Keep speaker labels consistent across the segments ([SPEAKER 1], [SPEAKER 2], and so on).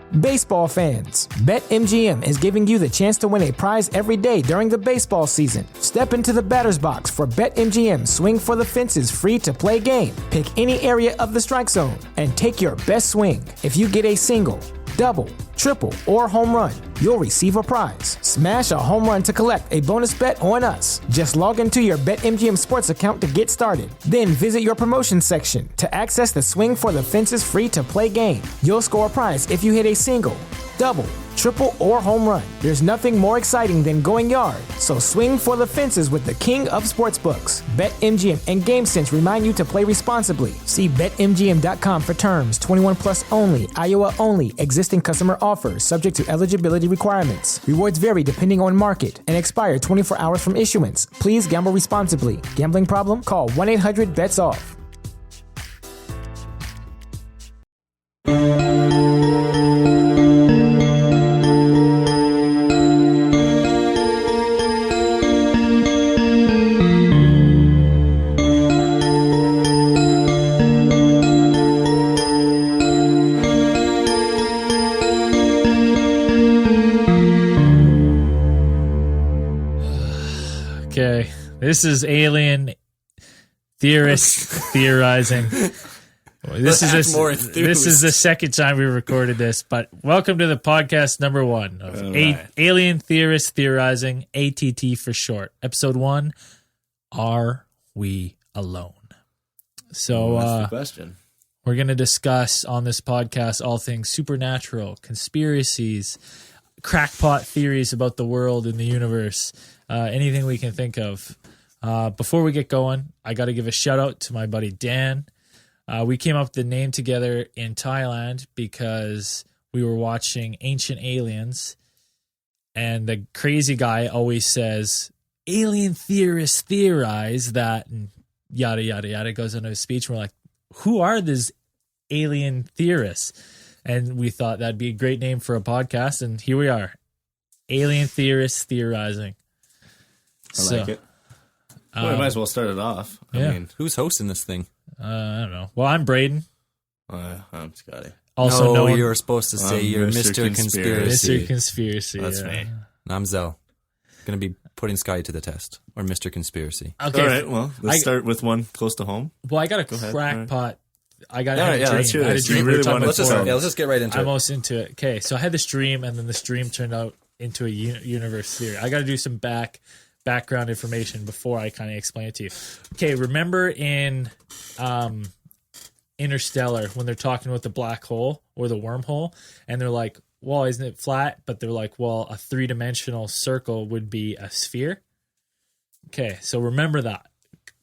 [SPEAKER 1] Baseball fans, BetMGM is giving you the chance to win a prize every day during the baseball season. Step into the batter's box for BetMGM Swing for the Fences free-to-play game. Pick any area of the strike zone and take your best swing. If you get a single, double, triple, or home run, you'll receive a prize. Smash a home run to collect a bonus bet on us. Just log into your BetMGM Sports account to get started. Then visit your promotion section to access the Swing for the Fences free-to-play game. You'll score a prize if you hit a single, double, triple, or home run. There's nothing more exciting than going yard, so swing for the fences with the king of sportsbooks. BetMGM and GameSense remind you to play responsibly. See BetMGM.com for terms. 21 plus only. Iowa only. Existing customer offers. Subject to eligibility requirements. Rewards vary depending on market and expire 24 hours from issuance. Please gamble responsibly. Gambling problem? Call 1-800-BETS-OFF.
[SPEAKER 2] Okay, this is alien theorists theorizing. This is the second time we recorded this, but welcome to the podcast number 1 of Alien Theorists Theorizing, ATT for short. Episode 1, Are We Alone? So
[SPEAKER 3] that's the question.
[SPEAKER 2] We're going to discuss on this podcast all things supernatural, conspiracies, crackpot theories about the world and the universe, anything we can think of. Before we get going, I got to give a shout out to my buddy Dan. We came up with the name together in Thailand because we were watching Ancient Aliens, and the crazy guy always says, alien theorists theorize that, and yada, yada, yada, goes into his speech. And we're like, who are these alien theorists? And we thought that'd be a great name for a podcast, and here we are. Alien Theorists Theorizing.
[SPEAKER 3] I like it. Well, we might as well start it off. I mean,
[SPEAKER 4] who's hosting this thing?
[SPEAKER 2] I don't know. Well, I'm Braden.
[SPEAKER 3] I'm Scotty.
[SPEAKER 2] Also,
[SPEAKER 4] no, you were supposed to say you're Mr. Conspiracy.
[SPEAKER 2] Mr. Conspiracy.
[SPEAKER 3] That's me.
[SPEAKER 4] I'm Zell. Going to be putting Scotty to the test. Or Mr. Conspiracy.
[SPEAKER 2] Okay.
[SPEAKER 3] All right, well, let's start with one close to home.
[SPEAKER 2] Well, I got a crackpot. I got
[SPEAKER 3] a dream.
[SPEAKER 2] Let's
[SPEAKER 4] just get right into it.
[SPEAKER 2] I'm most into it. Okay, so I had this dream, and then this dream turned out into a universe theory. I got to do some background information before I kind of explain it to you. Okay, remember in Interstellar when they're talking about the black hole or the wormhole, and they're like, well, isn't it flat? But they're like, well, a 3-dimensional circle would be a sphere. Okay, so remember that.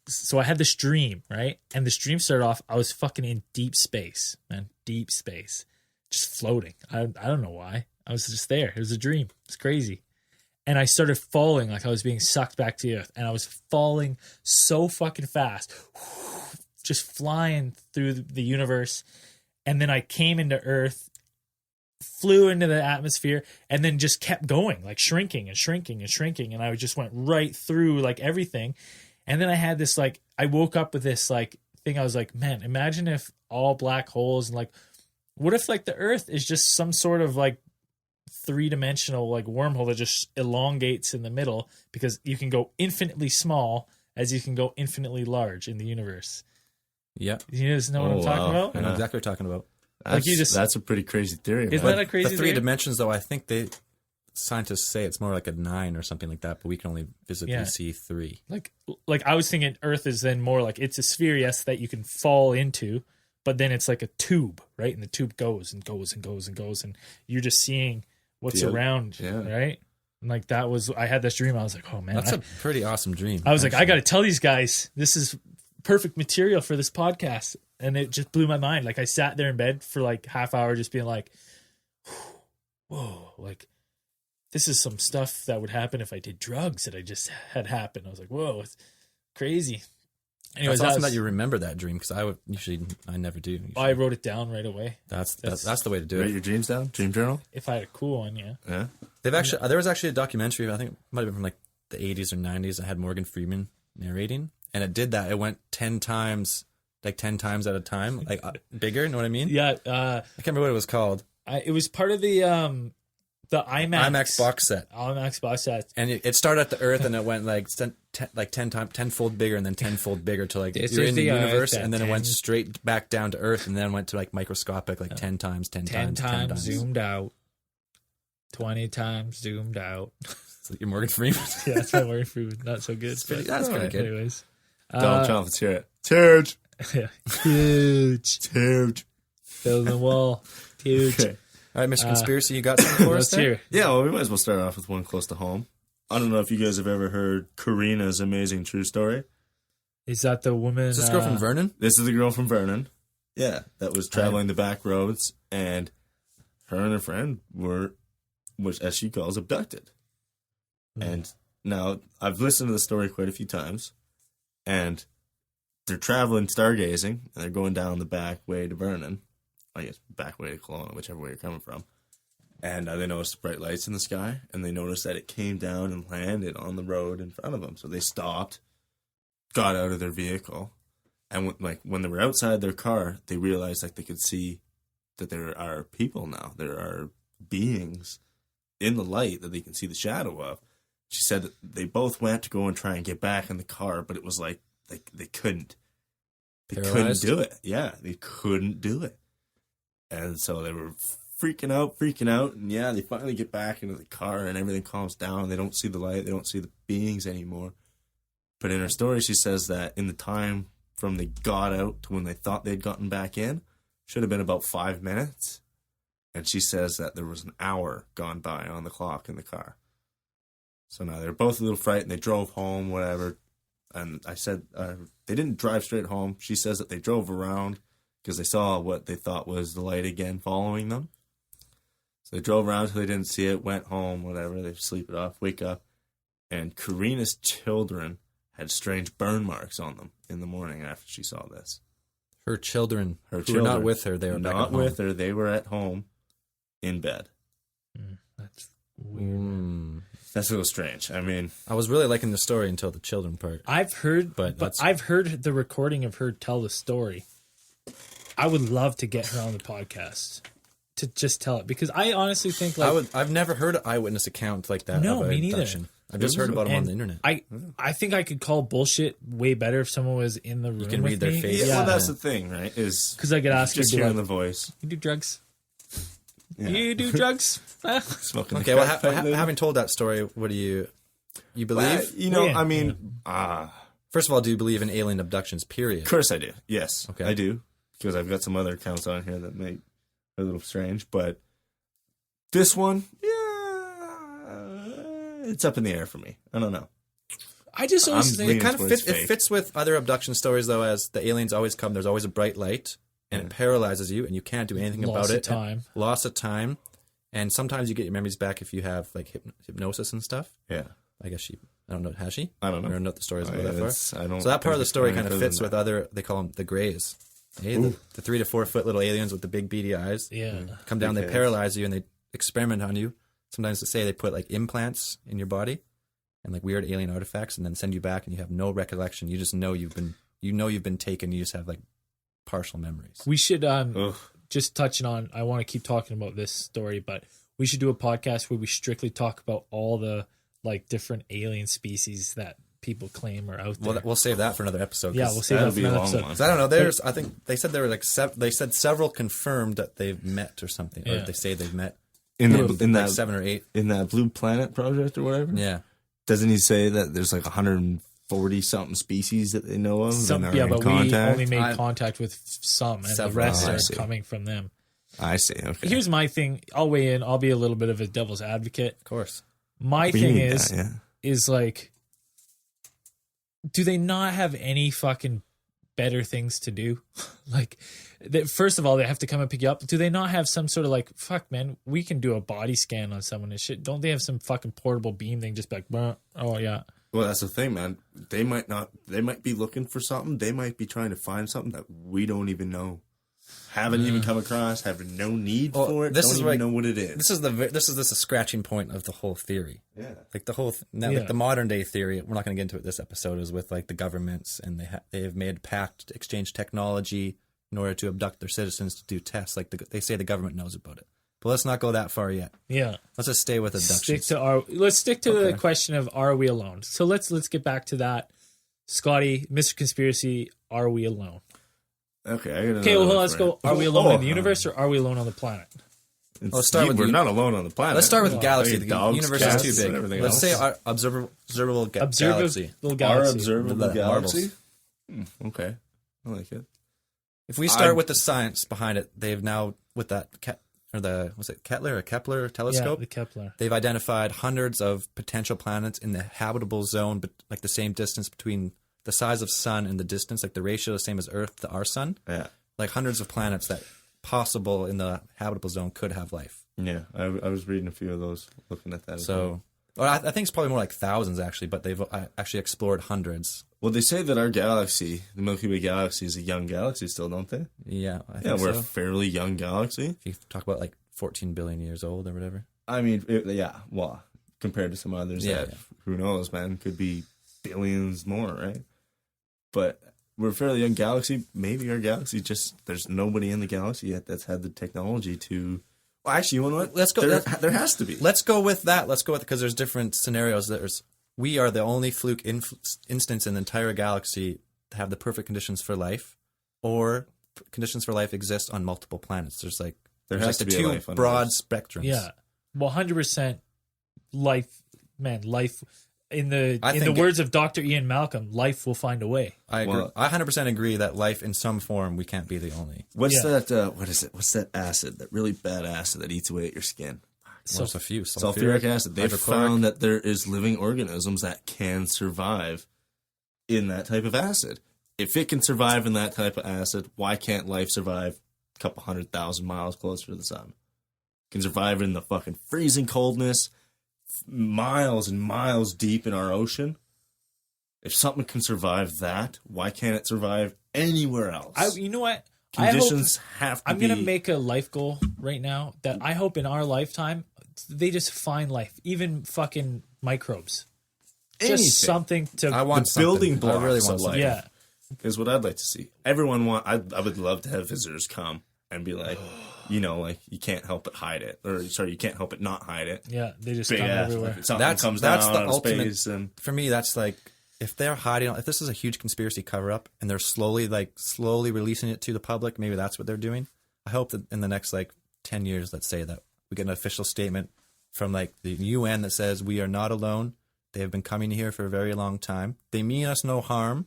[SPEAKER 2] So I had this dream, right? And this dream started off, I was fucking in deep space, man. Deep space. Just floating. I don't know why. I was just there. It was a dream. It's crazy. And I started falling, like I was being sucked back to the earth. And I was falling so fucking fast. Just flying through the universe. And then I came into Earth, flew into the atmosphere, and then just kept going, like shrinking and shrinking and shrinking. And I just went right through like everything. And then I had this, like, I woke up with this, like, thing. I was like, man, imagine if all black holes and, like, what if, like, the Earth is just some sort of, like, 3-dimensional, like, wormhole that just elongates in the middle because you can go infinitely small as you can go infinitely large in the universe.
[SPEAKER 4] Yeah.
[SPEAKER 2] You guys know what I'm talking about?
[SPEAKER 4] I know exactly what you're talking about.
[SPEAKER 3] That's a pretty crazy theory.
[SPEAKER 2] Isn't that a crazy
[SPEAKER 4] The 3 dimensions, though, I think scientists say it's more like a 9 or something like that, but we can only visibly see 3.
[SPEAKER 2] Like I was thinking Earth is then more like it's a sphere, yes, that you can fall into, but then it's like a tube, right? And the tube goes and goes and goes and goes, and you're just seeing what's around, right? And like that was, I had this dream. I was like, oh man,
[SPEAKER 4] that's a pretty awesome dream.
[SPEAKER 2] I was like, I got to tell these guys, this is perfect material for this podcast, and it just blew my mind. Like I sat there in bed for like half hour, just being like, whoa, like. This is some stuff that would happen if I did drugs that I just had happen. I was like, whoa, it's crazy. Anyways,
[SPEAKER 4] it's awesome that you remember that dream because I never do. Usually.
[SPEAKER 2] I wrote it down right away.
[SPEAKER 4] That's the way to do it.
[SPEAKER 3] Write your dreams down? Dream journal?
[SPEAKER 2] If I had a cool one, yeah.
[SPEAKER 3] Yeah.
[SPEAKER 4] There was actually a documentary, I think it might have been from like the 80s or 90s, that had Morgan Freeman narrating, and it did that. It went 10 times at a time, like bigger, you know what I mean?
[SPEAKER 2] Yeah.
[SPEAKER 4] I can't remember what it was called.
[SPEAKER 2] It was part of the IMAX
[SPEAKER 4] box set.
[SPEAKER 2] IMAX box set.
[SPEAKER 4] And it started at the Earth, and it went like 10-fold bigger, and then 10-fold bigger to like
[SPEAKER 2] This
[SPEAKER 4] you're
[SPEAKER 2] is
[SPEAKER 4] in the
[SPEAKER 2] the
[SPEAKER 4] universe,
[SPEAKER 2] Earth at
[SPEAKER 4] and then it went
[SPEAKER 2] 10
[SPEAKER 4] straight back down to Earth, and then went to like microscopic, like 10 times, 10
[SPEAKER 2] 10
[SPEAKER 4] times,
[SPEAKER 2] times zoomed out. 20 times zoomed out.
[SPEAKER 4] It's like you're Morgan Freeman.
[SPEAKER 2] Yeah, that's my word for not so good. But
[SPEAKER 4] That's pretty good.
[SPEAKER 2] anyways.
[SPEAKER 3] Donald Trump, let's hear it. It's huge.
[SPEAKER 2] Yeah. Huge.
[SPEAKER 3] It's huge.
[SPEAKER 2] Building the wall. Huge.
[SPEAKER 3] Okay.
[SPEAKER 4] All right, Mr. Conspiracy, you got something for us
[SPEAKER 2] Let's
[SPEAKER 4] there?
[SPEAKER 2] hear.
[SPEAKER 3] Yeah, well, we might as well start off with one close to home. I don't know if you guys have ever heard Karina's amazing true story.
[SPEAKER 2] Is that the woman?
[SPEAKER 4] Is this girl from Vernon?
[SPEAKER 3] This is the girl from Vernon. Yeah, that was traveling the back roads, and her and her friend were, which as she calls, abducted. And now I've listened to the story quite a few times, and they're traveling stargazing, and they're going down the back way to Vernon. I guess back way to Kelowna, whichever way you're coming from. And they noticed bright lights in the sky, and they noticed that it came down and landed on the road in front of them. So they stopped, got out of their vehicle, and when they were outside their car, they realized they could see that there are people now. There are beings in the light that they can see the shadow of. She said that they both went to go and try and get back in the car, but it was like they couldn't. They
[SPEAKER 4] Paralyzed?
[SPEAKER 3] couldn't do it. Yeah, they couldn't do it. And so they were freaking out. And yeah, they finally get back into the car and everything calms down. They don't see the light. They don't see the beings anymore. But in her story, she says that in the time from they got out to when they thought they'd gotten back in, should have been about 5 minutes. And she says that there was an hour gone by on the clock in the car. So now they're both a little frightened. They drove home, whatever. And I said, they didn't drive straight home. She says that they drove around because they saw what they thought was the light again following them. So they drove around until they didn't see it, went home, whatever. They sleep it off, wake up. And Karina's children had strange burn marks on them in the morning after she saw this.
[SPEAKER 4] Her children.
[SPEAKER 3] Her
[SPEAKER 4] who
[SPEAKER 3] children.
[SPEAKER 4] were not with her. They were back
[SPEAKER 3] not
[SPEAKER 4] at home.
[SPEAKER 3] with her. They were at home in bed.
[SPEAKER 2] That's weird.
[SPEAKER 3] That's a little strange. I mean,
[SPEAKER 4] I was really liking the story until the children part.
[SPEAKER 2] I've heard,
[SPEAKER 4] But
[SPEAKER 2] but
[SPEAKER 4] that's-
[SPEAKER 2] I've heard the recording of her tell the story. I would love to get her on the podcast to just tell it because I honestly think
[SPEAKER 4] I've never heard an eyewitness account like that.
[SPEAKER 2] No,
[SPEAKER 4] of
[SPEAKER 2] me
[SPEAKER 4] an
[SPEAKER 2] neither.
[SPEAKER 4] abduction. I've just heard about them on
[SPEAKER 2] and
[SPEAKER 4] the internet.
[SPEAKER 2] I think I could call bullshit way better if someone was in the room.
[SPEAKER 4] can
[SPEAKER 2] with
[SPEAKER 4] read their
[SPEAKER 2] me.
[SPEAKER 4] face.
[SPEAKER 3] yeah, well, that's the thing, right? Is
[SPEAKER 2] because I could ask you,
[SPEAKER 3] just
[SPEAKER 2] be
[SPEAKER 3] hearing
[SPEAKER 2] like,
[SPEAKER 3] the voice.
[SPEAKER 2] you do drugs?
[SPEAKER 3] Yeah.
[SPEAKER 2] You do drugs?
[SPEAKER 3] Smoking.
[SPEAKER 4] Okay, well, having told that story, what do you believe?
[SPEAKER 3] I mean,
[SPEAKER 4] First of all, do you believe in alien abductions, period?
[SPEAKER 3] of course I do. Yes,
[SPEAKER 4] Okay.
[SPEAKER 3] I do. Because I've got some other accounts on here that make a little strange. But this one, it's up in the air for me. I don't know.
[SPEAKER 2] I just always
[SPEAKER 3] I'm
[SPEAKER 2] think
[SPEAKER 3] leaning
[SPEAKER 4] It kind of
[SPEAKER 3] towards
[SPEAKER 4] fits. It
[SPEAKER 3] fake.
[SPEAKER 4] fits with other abduction stories, though, as the aliens always come. There's always a bright light, and it paralyzes you, and you can't do anything
[SPEAKER 2] Loss
[SPEAKER 4] about
[SPEAKER 2] of
[SPEAKER 4] it.
[SPEAKER 2] time.
[SPEAKER 4] Loss of time, and sometimes you get your memories back if you have like hypnosis and stuff.
[SPEAKER 3] Yeah.
[SPEAKER 4] I guess she. I don't know. Has she?
[SPEAKER 3] I don't know.
[SPEAKER 4] I don't know what the stories go that far.
[SPEAKER 3] I don't.
[SPEAKER 4] So that part of the
[SPEAKER 3] think
[SPEAKER 4] story
[SPEAKER 3] it's
[SPEAKER 4] kind of
[SPEAKER 3] further
[SPEAKER 4] fits
[SPEAKER 3] than
[SPEAKER 4] with
[SPEAKER 3] that.
[SPEAKER 4] other. They call them the Greys. Hey, the 3 to 4 foot little aliens with the big beady eyes.
[SPEAKER 2] yeah.
[SPEAKER 4] Come down, they
[SPEAKER 3] Big heads.
[SPEAKER 4] paralyze you, and they experiment on you. Sometimes they say they put like implants in your body and like weird alien artifacts, and then send you back, and you have no recollection. You just know you've been taken. You just have like partial memories.
[SPEAKER 2] We should
[SPEAKER 3] Ugh.
[SPEAKER 2] just touching on. I want to keep talking about this story, but we should do a podcast where we strictly talk about all the like different alien species that people claim are out there.
[SPEAKER 4] We'll save that for another episode.
[SPEAKER 2] Yeah,
[SPEAKER 4] 'cause-
[SPEAKER 2] we'll save
[SPEAKER 3] That'll
[SPEAKER 2] that for
[SPEAKER 3] be a
[SPEAKER 2] another
[SPEAKER 3] long
[SPEAKER 2] episode.
[SPEAKER 3] one.
[SPEAKER 4] 'cause I don't know. There's. I think they said there were like. They said several confirmed that they've met or something, or
[SPEAKER 2] Yeah.
[SPEAKER 4] they say they've met.
[SPEAKER 3] in
[SPEAKER 4] Like
[SPEAKER 3] that
[SPEAKER 4] 7 or 8.
[SPEAKER 3] in that Blue Planet project or whatever.
[SPEAKER 4] Yeah.
[SPEAKER 3] Doesn't he say that there's like 140 something species that they know of?
[SPEAKER 2] Some,
[SPEAKER 3] and are
[SPEAKER 2] yeah,
[SPEAKER 3] in
[SPEAKER 2] but
[SPEAKER 3] contact?
[SPEAKER 2] we only made
[SPEAKER 4] I-
[SPEAKER 2] contact with some, and the
[SPEAKER 4] Several.
[SPEAKER 2] rest
[SPEAKER 3] I
[SPEAKER 2] are
[SPEAKER 3] see.
[SPEAKER 2] coming from them.
[SPEAKER 3] I see. Okay.
[SPEAKER 2] Here's my thing. I'll weigh in. I'll be a little bit of a devil's advocate.
[SPEAKER 4] Of course.
[SPEAKER 2] My
[SPEAKER 3] We
[SPEAKER 2] thing
[SPEAKER 3] need
[SPEAKER 2] is,
[SPEAKER 3] that, yeah.
[SPEAKER 2] is like, do they not have any fucking better things to do? Like, first of all, they have to come and pick you up. Do they not have some sort of like, fuck, man, we can do a body scan on someone and shit? Don't they have some fucking portable beam thing? Just be like, "Bruh, oh yeah.
[SPEAKER 3] Well, that's the thing, man. They might not. They might be looking for something. They might be trying to find something that we don't even know, haven't even come across, have no need
[SPEAKER 4] Well,
[SPEAKER 3] for it.
[SPEAKER 4] this
[SPEAKER 3] Don't
[SPEAKER 4] is
[SPEAKER 3] even
[SPEAKER 4] like-
[SPEAKER 3] know what it is.
[SPEAKER 4] This is the scratching point of the whole theory.
[SPEAKER 3] Yeah.
[SPEAKER 4] Like the whole
[SPEAKER 2] Yeah.
[SPEAKER 4] like the modern day theory. We're not going to get into it this episode. Is with like the governments, and they have made a pact to exchange technology in order to abduct their citizens to do tests. Like they say the government knows about it. But let's not go that far yet.
[SPEAKER 2] Yeah.
[SPEAKER 4] Let's just stay with abductions.
[SPEAKER 2] Let's stick to the question of, are we alone? So let's get back to that. Scotty, Mr. Conspiracy, are we alone?
[SPEAKER 3] Okay, I got
[SPEAKER 2] Okay, well, let's go. Are we alone in the universe, or are we alone on the planet?
[SPEAKER 4] Let's start with
[SPEAKER 3] we're not alone on the planet.
[SPEAKER 4] Let's start with the galaxy.
[SPEAKER 3] Like
[SPEAKER 4] The
[SPEAKER 3] dogs,
[SPEAKER 4] universe
[SPEAKER 3] cats,
[SPEAKER 4] is too
[SPEAKER 3] and
[SPEAKER 4] big.
[SPEAKER 3] everything
[SPEAKER 4] Let's
[SPEAKER 3] else.
[SPEAKER 4] say our observable galaxy.
[SPEAKER 2] Observable
[SPEAKER 3] Our
[SPEAKER 2] galaxy.
[SPEAKER 3] observable
[SPEAKER 4] The
[SPEAKER 3] galaxy.
[SPEAKER 4] marbles.
[SPEAKER 3] Okay, I like it.
[SPEAKER 4] If we start with the science behind it, they've now with that Kepler telescope.
[SPEAKER 2] Yeah, the Kepler.
[SPEAKER 4] They've identified hundreds of potential planets in the habitable zone, but like the same distance between the size of sun and the distance, like the ratio the same as Earth to our sun.
[SPEAKER 3] Yeah,
[SPEAKER 4] Like hundreds of planets that possible in the habitable zone could have life.
[SPEAKER 3] yeah. I was reading a few of those, looking at that.
[SPEAKER 4] So, well, I think it's probably more like thousands actually, but they've actually explored hundreds.
[SPEAKER 3] well, they say that our galaxy, the Milky Way galaxy, is a young galaxy still, don't they?
[SPEAKER 4] Yeah, I
[SPEAKER 3] Yeah,
[SPEAKER 4] think
[SPEAKER 3] we're
[SPEAKER 4] so.
[SPEAKER 3] a fairly young galaxy.
[SPEAKER 4] If you talk about like 14 billion years old or whatever.
[SPEAKER 3] I mean, well, compared to some others,
[SPEAKER 4] Yeah,
[SPEAKER 3] that who knows, man, could be billions more, right? But we're a fairly young galaxy. Maybe our galaxy there's nobody in the galaxy yet that's had the technology to. Well, actually, you know what?
[SPEAKER 4] Let's go-
[SPEAKER 3] There has to be.
[SPEAKER 4] Let's go with that. Because there's different scenarios. We are the only fluke instance in the entire galaxy to have the perfect conditions for life, or conditions for life exist on multiple planets. There's like
[SPEAKER 3] has
[SPEAKER 4] the
[SPEAKER 3] to be a
[SPEAKER 4] two
[SPEAKER 3] life on
[SPEAKER 4] broad
[SPEAKER 3] Earth.
[SPEAKER 4] spectrums.
[SPEAKER 2] Yeah. Well, 100% life, man, life. In the
[SPEAKER 4] I think
[SPEAKER 2] words of Dr. Ian Malcolm, life will find a way.
[SPEAKER 4] I agree.
[SPEAKER 3] Well-
[SPEAKER 4] I 100% agree that life in some form we can't be the only.
[SPEAKER 3] What's
[SPEAKER 2] Yeah.
[SPEAKER 3] that? What is it? What's that acid? That really bad acid that eats away at your skin?
[SPEAKER 4] So it's a few
[SPEAKER 3] Sulfuric acid. They've
[SPEAKER 4] hydrochloric.
[SPEAKER 3] found that there is living organisms that can survive in that type of acid. If it can survive in that type of acid, why can't life survive a couple 100,000 miles closer to the sun? It can survive in the fucking freezing coldness, miles and miles deep in our ocean. If something can survive that, why can't it survive anywhere else?
[SPEAKER 2] You know what?
[SPEAKER 3] Conditions have to
[SPEAKER 2] I'm
[SPEAKER 3] be.
[SPEAKER 2] going to make a life goal right now that I hope in our lifetime they just find life, even fucking microbes.
[SPEAKER 3] Anything.
[SPEAKER 2] Just something to.
[SPEAKER 4] I want
[SPEAKER 3] The building
[SPEAKER 4] something. I
[SPEAKER 3] blocks
[SPEAKER 4] really
[SPEAKER 3] of
[SPEAKER 4] want something.
[SPEAKER 3] life.
[SPEAKER 2] yeah.
[SPEAKER 3] is what I'd like to see. I would love to have visitors come and be like, like you can't help but hide it, or sorry, you can't help but not hide it.
[SPEAKER 2] Yeah. They just
[SPEAKER 3] Big
[SPEAKER 2] come
[SPEAKER 3] ass,
[SPEAKER 2] everywhere.
[SPEAKER 3] like, something
[SPEAKER 4] That's
[SPEAKER 3] comes
[SPEAKER 4] the
[SPEAKER 3] down out of
[SPEAKER 4] ultimate.
[SPEAKER 3] space, and
[SPEAKER 4] For me, that's like if they're hiding. If this is a huge conspiracy cover up, and they're slowly releasing it to the public, maybe that's what they're doing. I hope that in the next 10 years, let's say that we get an official statement from the UN that says we are not alone. They have been coming here for a very long time. They mean us no harm.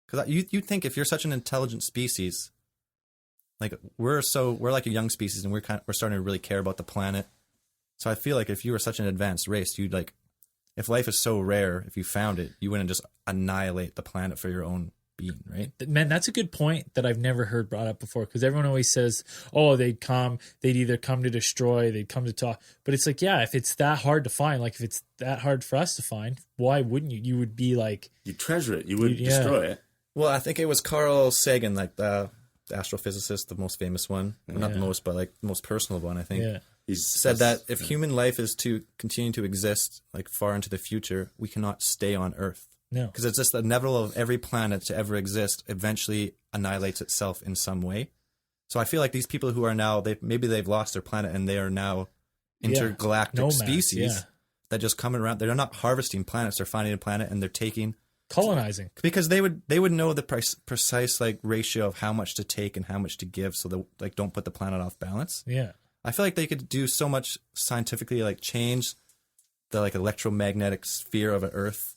[SPEAKER 4] Because you'd think if you're such an intelligent species, we're like a young species, and we're starting to really care about the planet. So I feel like if you were such an advanced race, you'd if life is so rare, if you found it, you wouldn't just annihilate the planet for your own being, right?
[SPEAKER 2] Man, that's a good point that I've never heard brought up before, because everyone always says, oh, they'd either come to destroy, they'd come to talk. But it's if it's that hard to find, if it's that hard for us to find, why wouldn't you? You would be
[SPEAKER 3] you treasure it. You would
[SPEAKER 2] Yeah.
[SPEAKER 3] destroy it.
[SPEAKER 4] Well, I think it was Carl Sagan, the astrophysicist, the most famous one. Not the most, but the most personal one, I think.
[SPEAKER 2] yeah.
[SPEAKER 3] He's
[SPEAKER 4] Said that if human life is to continue to exist far into the future, we cannot stay on Earth.
[SPEAKER 2] No.
[SPEAKER 4] Because it's just the inevitable of every planet to ever exist eventually annihilates itself in some way. So I feel like these people who are now, maybe they've lost their planet and they are now intergalactic
[SPEAKER 2] Nomads,
[SPEAKER 4] species
[SPEAKER 2] yeah.
[SPEAKER 4] that just come around. They're not harvesting planets. They're finding a planet and they're taking...
[SPEAKER 2] Colonizing.
[SPEAKER 4] Because they would know the precise ratio of how much to take and how much to give so that don't put the planet off balance.
[SPEAKER 2] Yeah.
[SPEAKER 4] I feel like they could do so much scientifically, change the electromagnetic sphere of an Earth,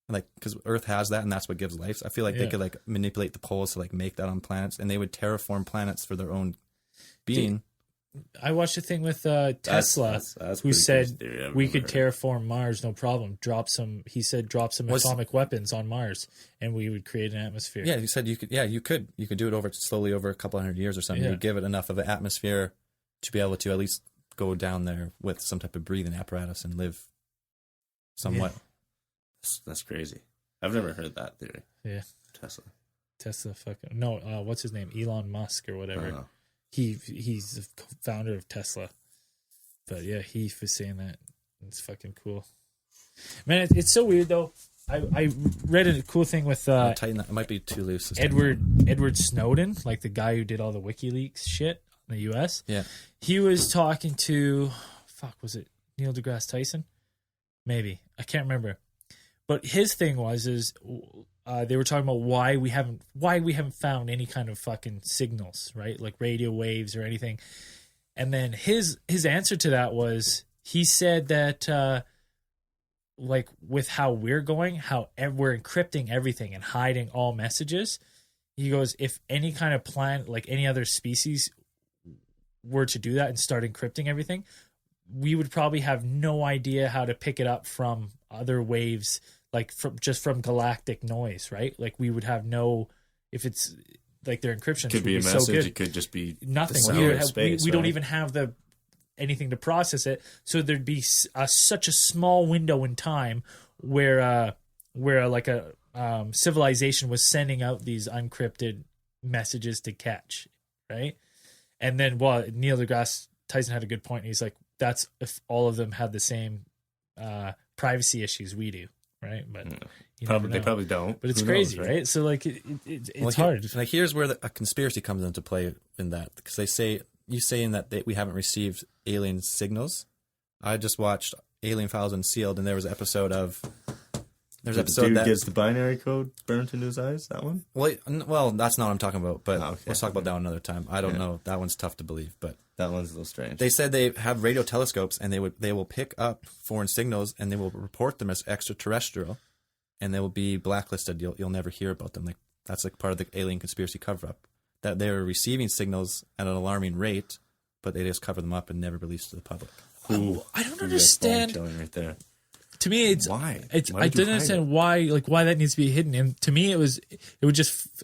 [SPEAKER 4] because Earth has that and that's what gives life. So I feel like they could manipulate the poles to make that on planets, and they would terraform planets for their own being.
[SPEAKER 2] I watched a thing with Tesla,
[SPEAKER 3] that's
[SPEAKER 2] who
[SPEAKER 3] pretty
[SPEAKER 2] said
[SPEAKER 3] cool theory. I've
[SPEAKER 2] we
[SPEAKER 3] never
[SPEAKER 2] could
[SPEAKER 3] heard.
[SPEAKER 2] terraform Mars, no problem. Drop some atomic weapons on Mars, and we would create an atmosphere.
[SPEAKER 4] Yeah, you said you could. Yeah, you could do it slowly over a couple hundred years or something.
[SPEAKER 2] Yeah.
[SPEAKER 4] You give it enough of an atmosphere to be able to at least go down there with some type of breathing apparatus and live somewhat.
[SPEAKER 3] That's crazy. I've never heard that theory.
[SPEAKER 2] Yeah.
[SPEAKER 3] Tesla.
[SPEAKER 2] Fucking no. What's his name? Elon Musk or whatever.
[SPEAKER 3] Oh.
[SPEAKER 2] He's the founder of Tesla. But yeah, he was saying that. It's fucking cool. Man, it's so weird though. I read a cool thing with
[SPEAKER 4] Tighten that. It might be too loose.
[SPEAKER 2] Edward Snowden, the guy who did all the WikiLeaks shit. in the U.S.
[SPEAKER 4] Yeah.
[SPEAKER 2] He was talking to, was it Neil deGrasse Tyson? Maybe. I can't remember. But his thing is they were talking about why we haven't found any kind of fucking signals, right? Like radio waves or anything. And then his answer to that was, he said that like with how we're going, how we're encrypting everything and hiding all messages. He goes, if any kind of plant, like any other species were to do that and start encrypting everything, we would probably have no idea how to pick it up from other waves, like from galactic noise, right? Like we would have no, if it's like their encryption
[SPEAKER 3] Could be a
[SPEAKER 2] so
[SPEAKER 3] message.
[SPEAKER 2] good.
[SPEAKER 3] It could just be
[SPEAKER 2] Nothing.
[SPEAKER 3] the
[SPEAKER 2] We,
[SPEAKER 3] sound
[SPEAKER 2] would
[SPEAKER 3] of
[SPEAKER 2] have,
[SPEAKER 3] space,
[SPEAKER 2] we don't
[SPEAKER 3] right?
[SPEAKER 2] even have anything to process it. So there'd be such a small window in time where like a civilization was sending out these unencrypted messages to catch, right? And then, Neil deGrasse Tyson had a good point. He's like, that's if all of them had the same privacy issues we do, right? But you never
[SPEAKER 3] They
[SPEAKER 2] know.
[SPEAKER 3] probably don't.
[SPEAKER 2] But it's
[SPEAKER 3] Who
[SPEAKER 2] crazy,
[SPEAKER 3] knows,
[SPEAKER 2] right? So like, it's
[SPEAKER 4] Well,
[SPEAKER 2] hard.
[SPEAKER 4] Like here's where a conspiracy comes into play in that, because they say you saying that we haven't received alien signals. I just watched Alien Files Unsealed, and there was an episode of
[SPEAKER 3] The dude gets the binary code burnt into his eyes. That one.
[SPEAKER 4] Well, that's not what I'm talking about. But
[SPEAKER 3] Oh, okay.
[SPEAKER 4] let's talk about that one another time. I don't know. That one's tough to believe, but
[SPEAKER 3] That one's a little strange.
[SPEAKER 4] they said they have radio telescopes, and they will pick up foreign signals, and they will report them as extraterrestrial, and they will be blacklisted. You'll never hear about them. Like that's like part of the alien conspiracy cover up, that they're receiving signals at an alarming rate, but they just cover them up and never release to the public.
[SPEAKER 3] Ooh,
[SPEAKER 2] I don't
[SPEAKER 3] that's
[SPEAKER 2] understand.
[SPEAKER 3] bone chilling right there.
[SPEAKER 2] To me, it's
[SPEAKER 3] Why?
[SPEAKER 2] It's
[SPEAKER 3] Why
[SPEAKER 2] I
[SPEAKER 3] would you
[SPEAKER 2] didn't
[SPEAKER 3] hide
[SPEAKER 2] understand why that needs to be hidden. And to me, it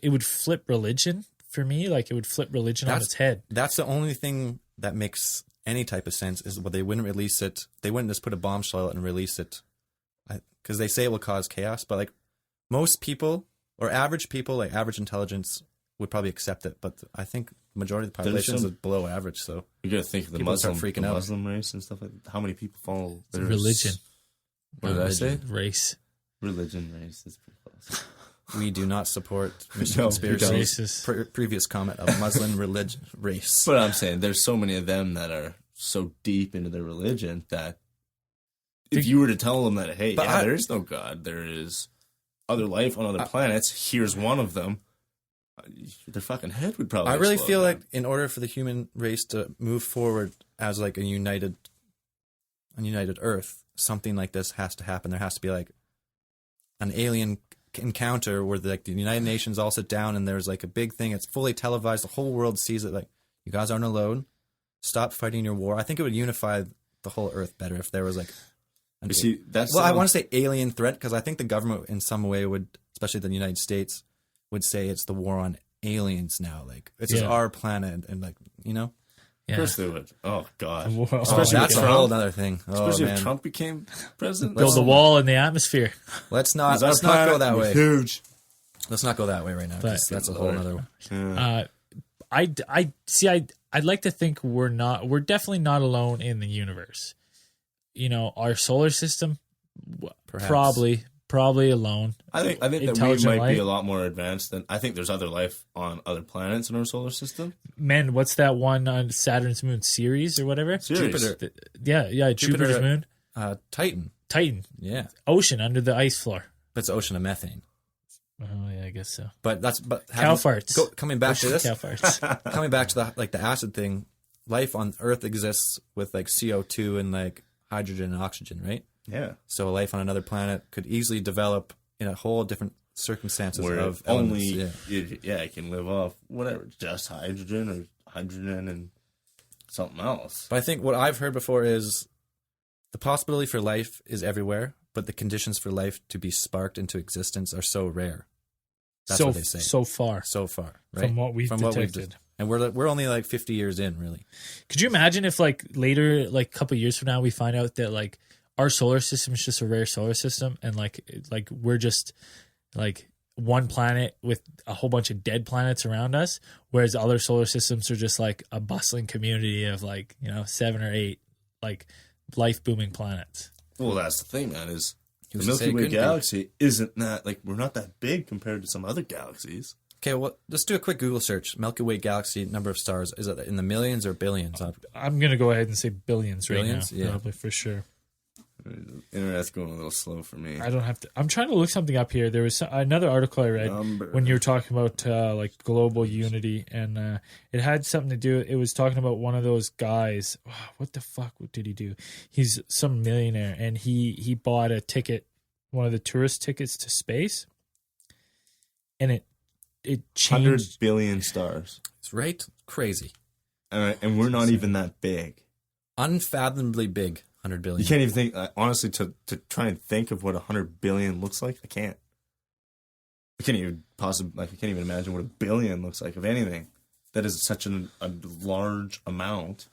[SPEAKER 2] would flip religion for me. Like it would flip religion on its head.
[SPEAKER 4] That's the only thing that makes any type of sense is they wouldn't release it. They wouldn't just put a bombshell out and release it, because they say it will cause chaos. But like most people or average people, like average intelligence, would probably accept it. But I think the majority of the population is below average. So
[SPEAKER 3] You got to think of the
[SPEAKER 4] People start freaking out.
[SPEAKER 3] Muslim race and stuff like that. How many people follow their
[SPEAKER 2] Religion.
[SPEAKER 3] What did I say?
[SPEAKER 2] Race.
[SPEAKER 3] Religion race is pretty close.
[SPEAKER 4] we do not support Mr.
[SPEAKER 3] No,
[SPEAKER 4] Conspiracy.
[SPEAKER 3] we don't.
[SPEAKER 2] Racist.
[SPEAKER 4] Previous comment of Muslim religion race.
[SPEAKER 3] But I'm saying there's so many of them that are so deep into their religion that if you were to tell them that, hey, there is no God, there is other life on other planets, here's one of them, their fucking head would probably
[SPEAKER 4] I really
[SPEAKER 3] explode,
[SPEAKER 4] feel
[SPEAKER 3] man.
[SPEAKER 4] like in order for the human race to move forward as like a united Earth, something like this has to happen. There has to be like an alien encounter where the United Nations all sit down and there's like a big thing. It's fully televised. The whole world sees it. Like, you guys aren't alone. Stop fighting your war. I think it would unify the whole Earth better if there was like.
[SPEAKER 3] You see, that's
[SPEAKER 4] I want to say alien threat because I think the government in some way would, especially the United States, would say it's the war on aliens now. Like it's just our planet and like, you know.
[SPEAKER 3] Of course they would. Oh God.
[SPEAKER 2] Well,
[SPEAKER 3] Especially
[SPEAKER 4] that's
[SPEAKER 3] with
[SPEAKER 4] a whole
[SPEAKER 3] Trump.
[SPEAKER 4] other thing.
[SPEAKER 3] Especially
[SPEAKER 4] man.
[SPEAKER 3] if Trump became president.
[SPEAKER 2] Build a wall in the atmosphere.
[SPEAKER 4] Let's not
[SPEAKER 3] Our
[SPEAKER 4] go
[SPEAKER 3] planet
[SPEAKER 4] that
[SPEAKER 3] would be
[SPEAKER 4] way.
[SPEAKER 3] Huge.
[SPEAKER 4] Let's not go that way right now. 'Cause
[SPEAKER 2] But-
[SPEAKER 4] that's a whole other.
[SPEAKER 2] I'd like to think we're definitely not alone in the universe. You know, our solar system,
[SPEAKER 4] Perhaps.
[SPEAKER 2] probably alone.
[SPEAKER 3] I think that we
[SPEAKER 2] Intelligent
[SPEAKER 3] might be
[SPEAKER 2] life.
[SPEAKER 3] a lot more advanced than I think. There's other life on other planets in our solar system.
[SPEAKER 2] Man, what's that one on Saturn's moon, Ceres or whatever?
[SPEAKER 3] Ceres.
[SPEAKER 4] Jupiter.
[SPEAKER 2] Yeah, Jupiter's moon,
[SPEAKER 4] Titan.
[SPEAKER 2] Titan,
[SPEAKER 4] Yeah,
[SPEAKER 2] ocean under the ice floor.
[SPEAKER 4] but it's ocean of methane.
[SPEAKER 2] Oh yeah, I guess so.
[SPEAKER 4] But
[SPEAKER 2] Cow farts.
[SPEAKER 4] Coming back to this,
[SPEAKER 2] Cow farts.
[SPEAKER 4] coming back to the acid thing, life on Earth exists with like CO2 and like hydrogen and oxygen, right?
[SPEAKER 3] Yeah.
[SPEAKER 4] So life on another planet could easily develop in a whole different circumstances
[SPEAKER 3] Where
[SPEAKER 4] of
[SPEAKER 3] only
[SPEAKER 4] elements.
[SPEAKER 3] it can live off whatever, just hydrogen and something else.
[SPEAKER 4] But I think what I've heard before is the possibility for life is everywhere, but the conditions for life to be sparked into existence are so rare. That's what they say.
[SPEAKER 2] So far.
[SPEAKER 4] So far, right?
[SPEAKER 2] From what we've detected.
[SPEAKER 4] and we're only like 50 years in, really.
[SPEAKER 2] Could you imagine if like later, like a couple years from now, we find out that like our solar system is just a rare solar system, and like we're just like one planet with a whole bunch of dead planets around us, whereas other solar systems are just like a bustling community of like 7 or 8 like life booming planets.
[SPEAKER 3] Well, that's the thing, man. Is the
[SPEAKER 4] Who's to say
[SPEAKER 3] Milky
[SPEAKER 4] it
[SPEAKER 3] Way
[SPEAKER 4] couldn't be?
[SPEAKER 3] galaxy isn't that like we're not that big compared to some other galaxies.
[SPEAKER 4] Okay, well, let's do a quick Google search. Milky Way galaxy, number of stars. Is it in the millions or billions?
[SPEAKER 2] I'm gonna go ahead and say billions right
[SPEAKER 4] Billions?
[SPEAKER 2] now.
[SPEAKER 4] Yeah.
[SPEAKER 2] Probably for sure.
[SPEAKER 3] Internet's going a little slow for me.
[SPEAKER 2] I don't have to. I'm trying to look something up here. There was another article I read when you were talking about like global unity, and it had something to do. It was talking about one of those guys. What the fuck did he do? He's some millionaire, and he bought a ticket, one of the tourist tickets to space, and it
[SPEAKER 3] 100
[SPEAKER 2] changed.
[SPEAKER 3] billion stars.
[SPEAKER 4] It's right? Crazy.
[SPEAKER 3] And we're not even that big.
[SPEAKER 4] Unfathomably big. 100 billion.
[SPEAKER 3] You can't even think, honestly, to try and think of what 100 billion looks like. I can't. I can't even I can't even imagine what a billion looks like of anything. That is such a large amount.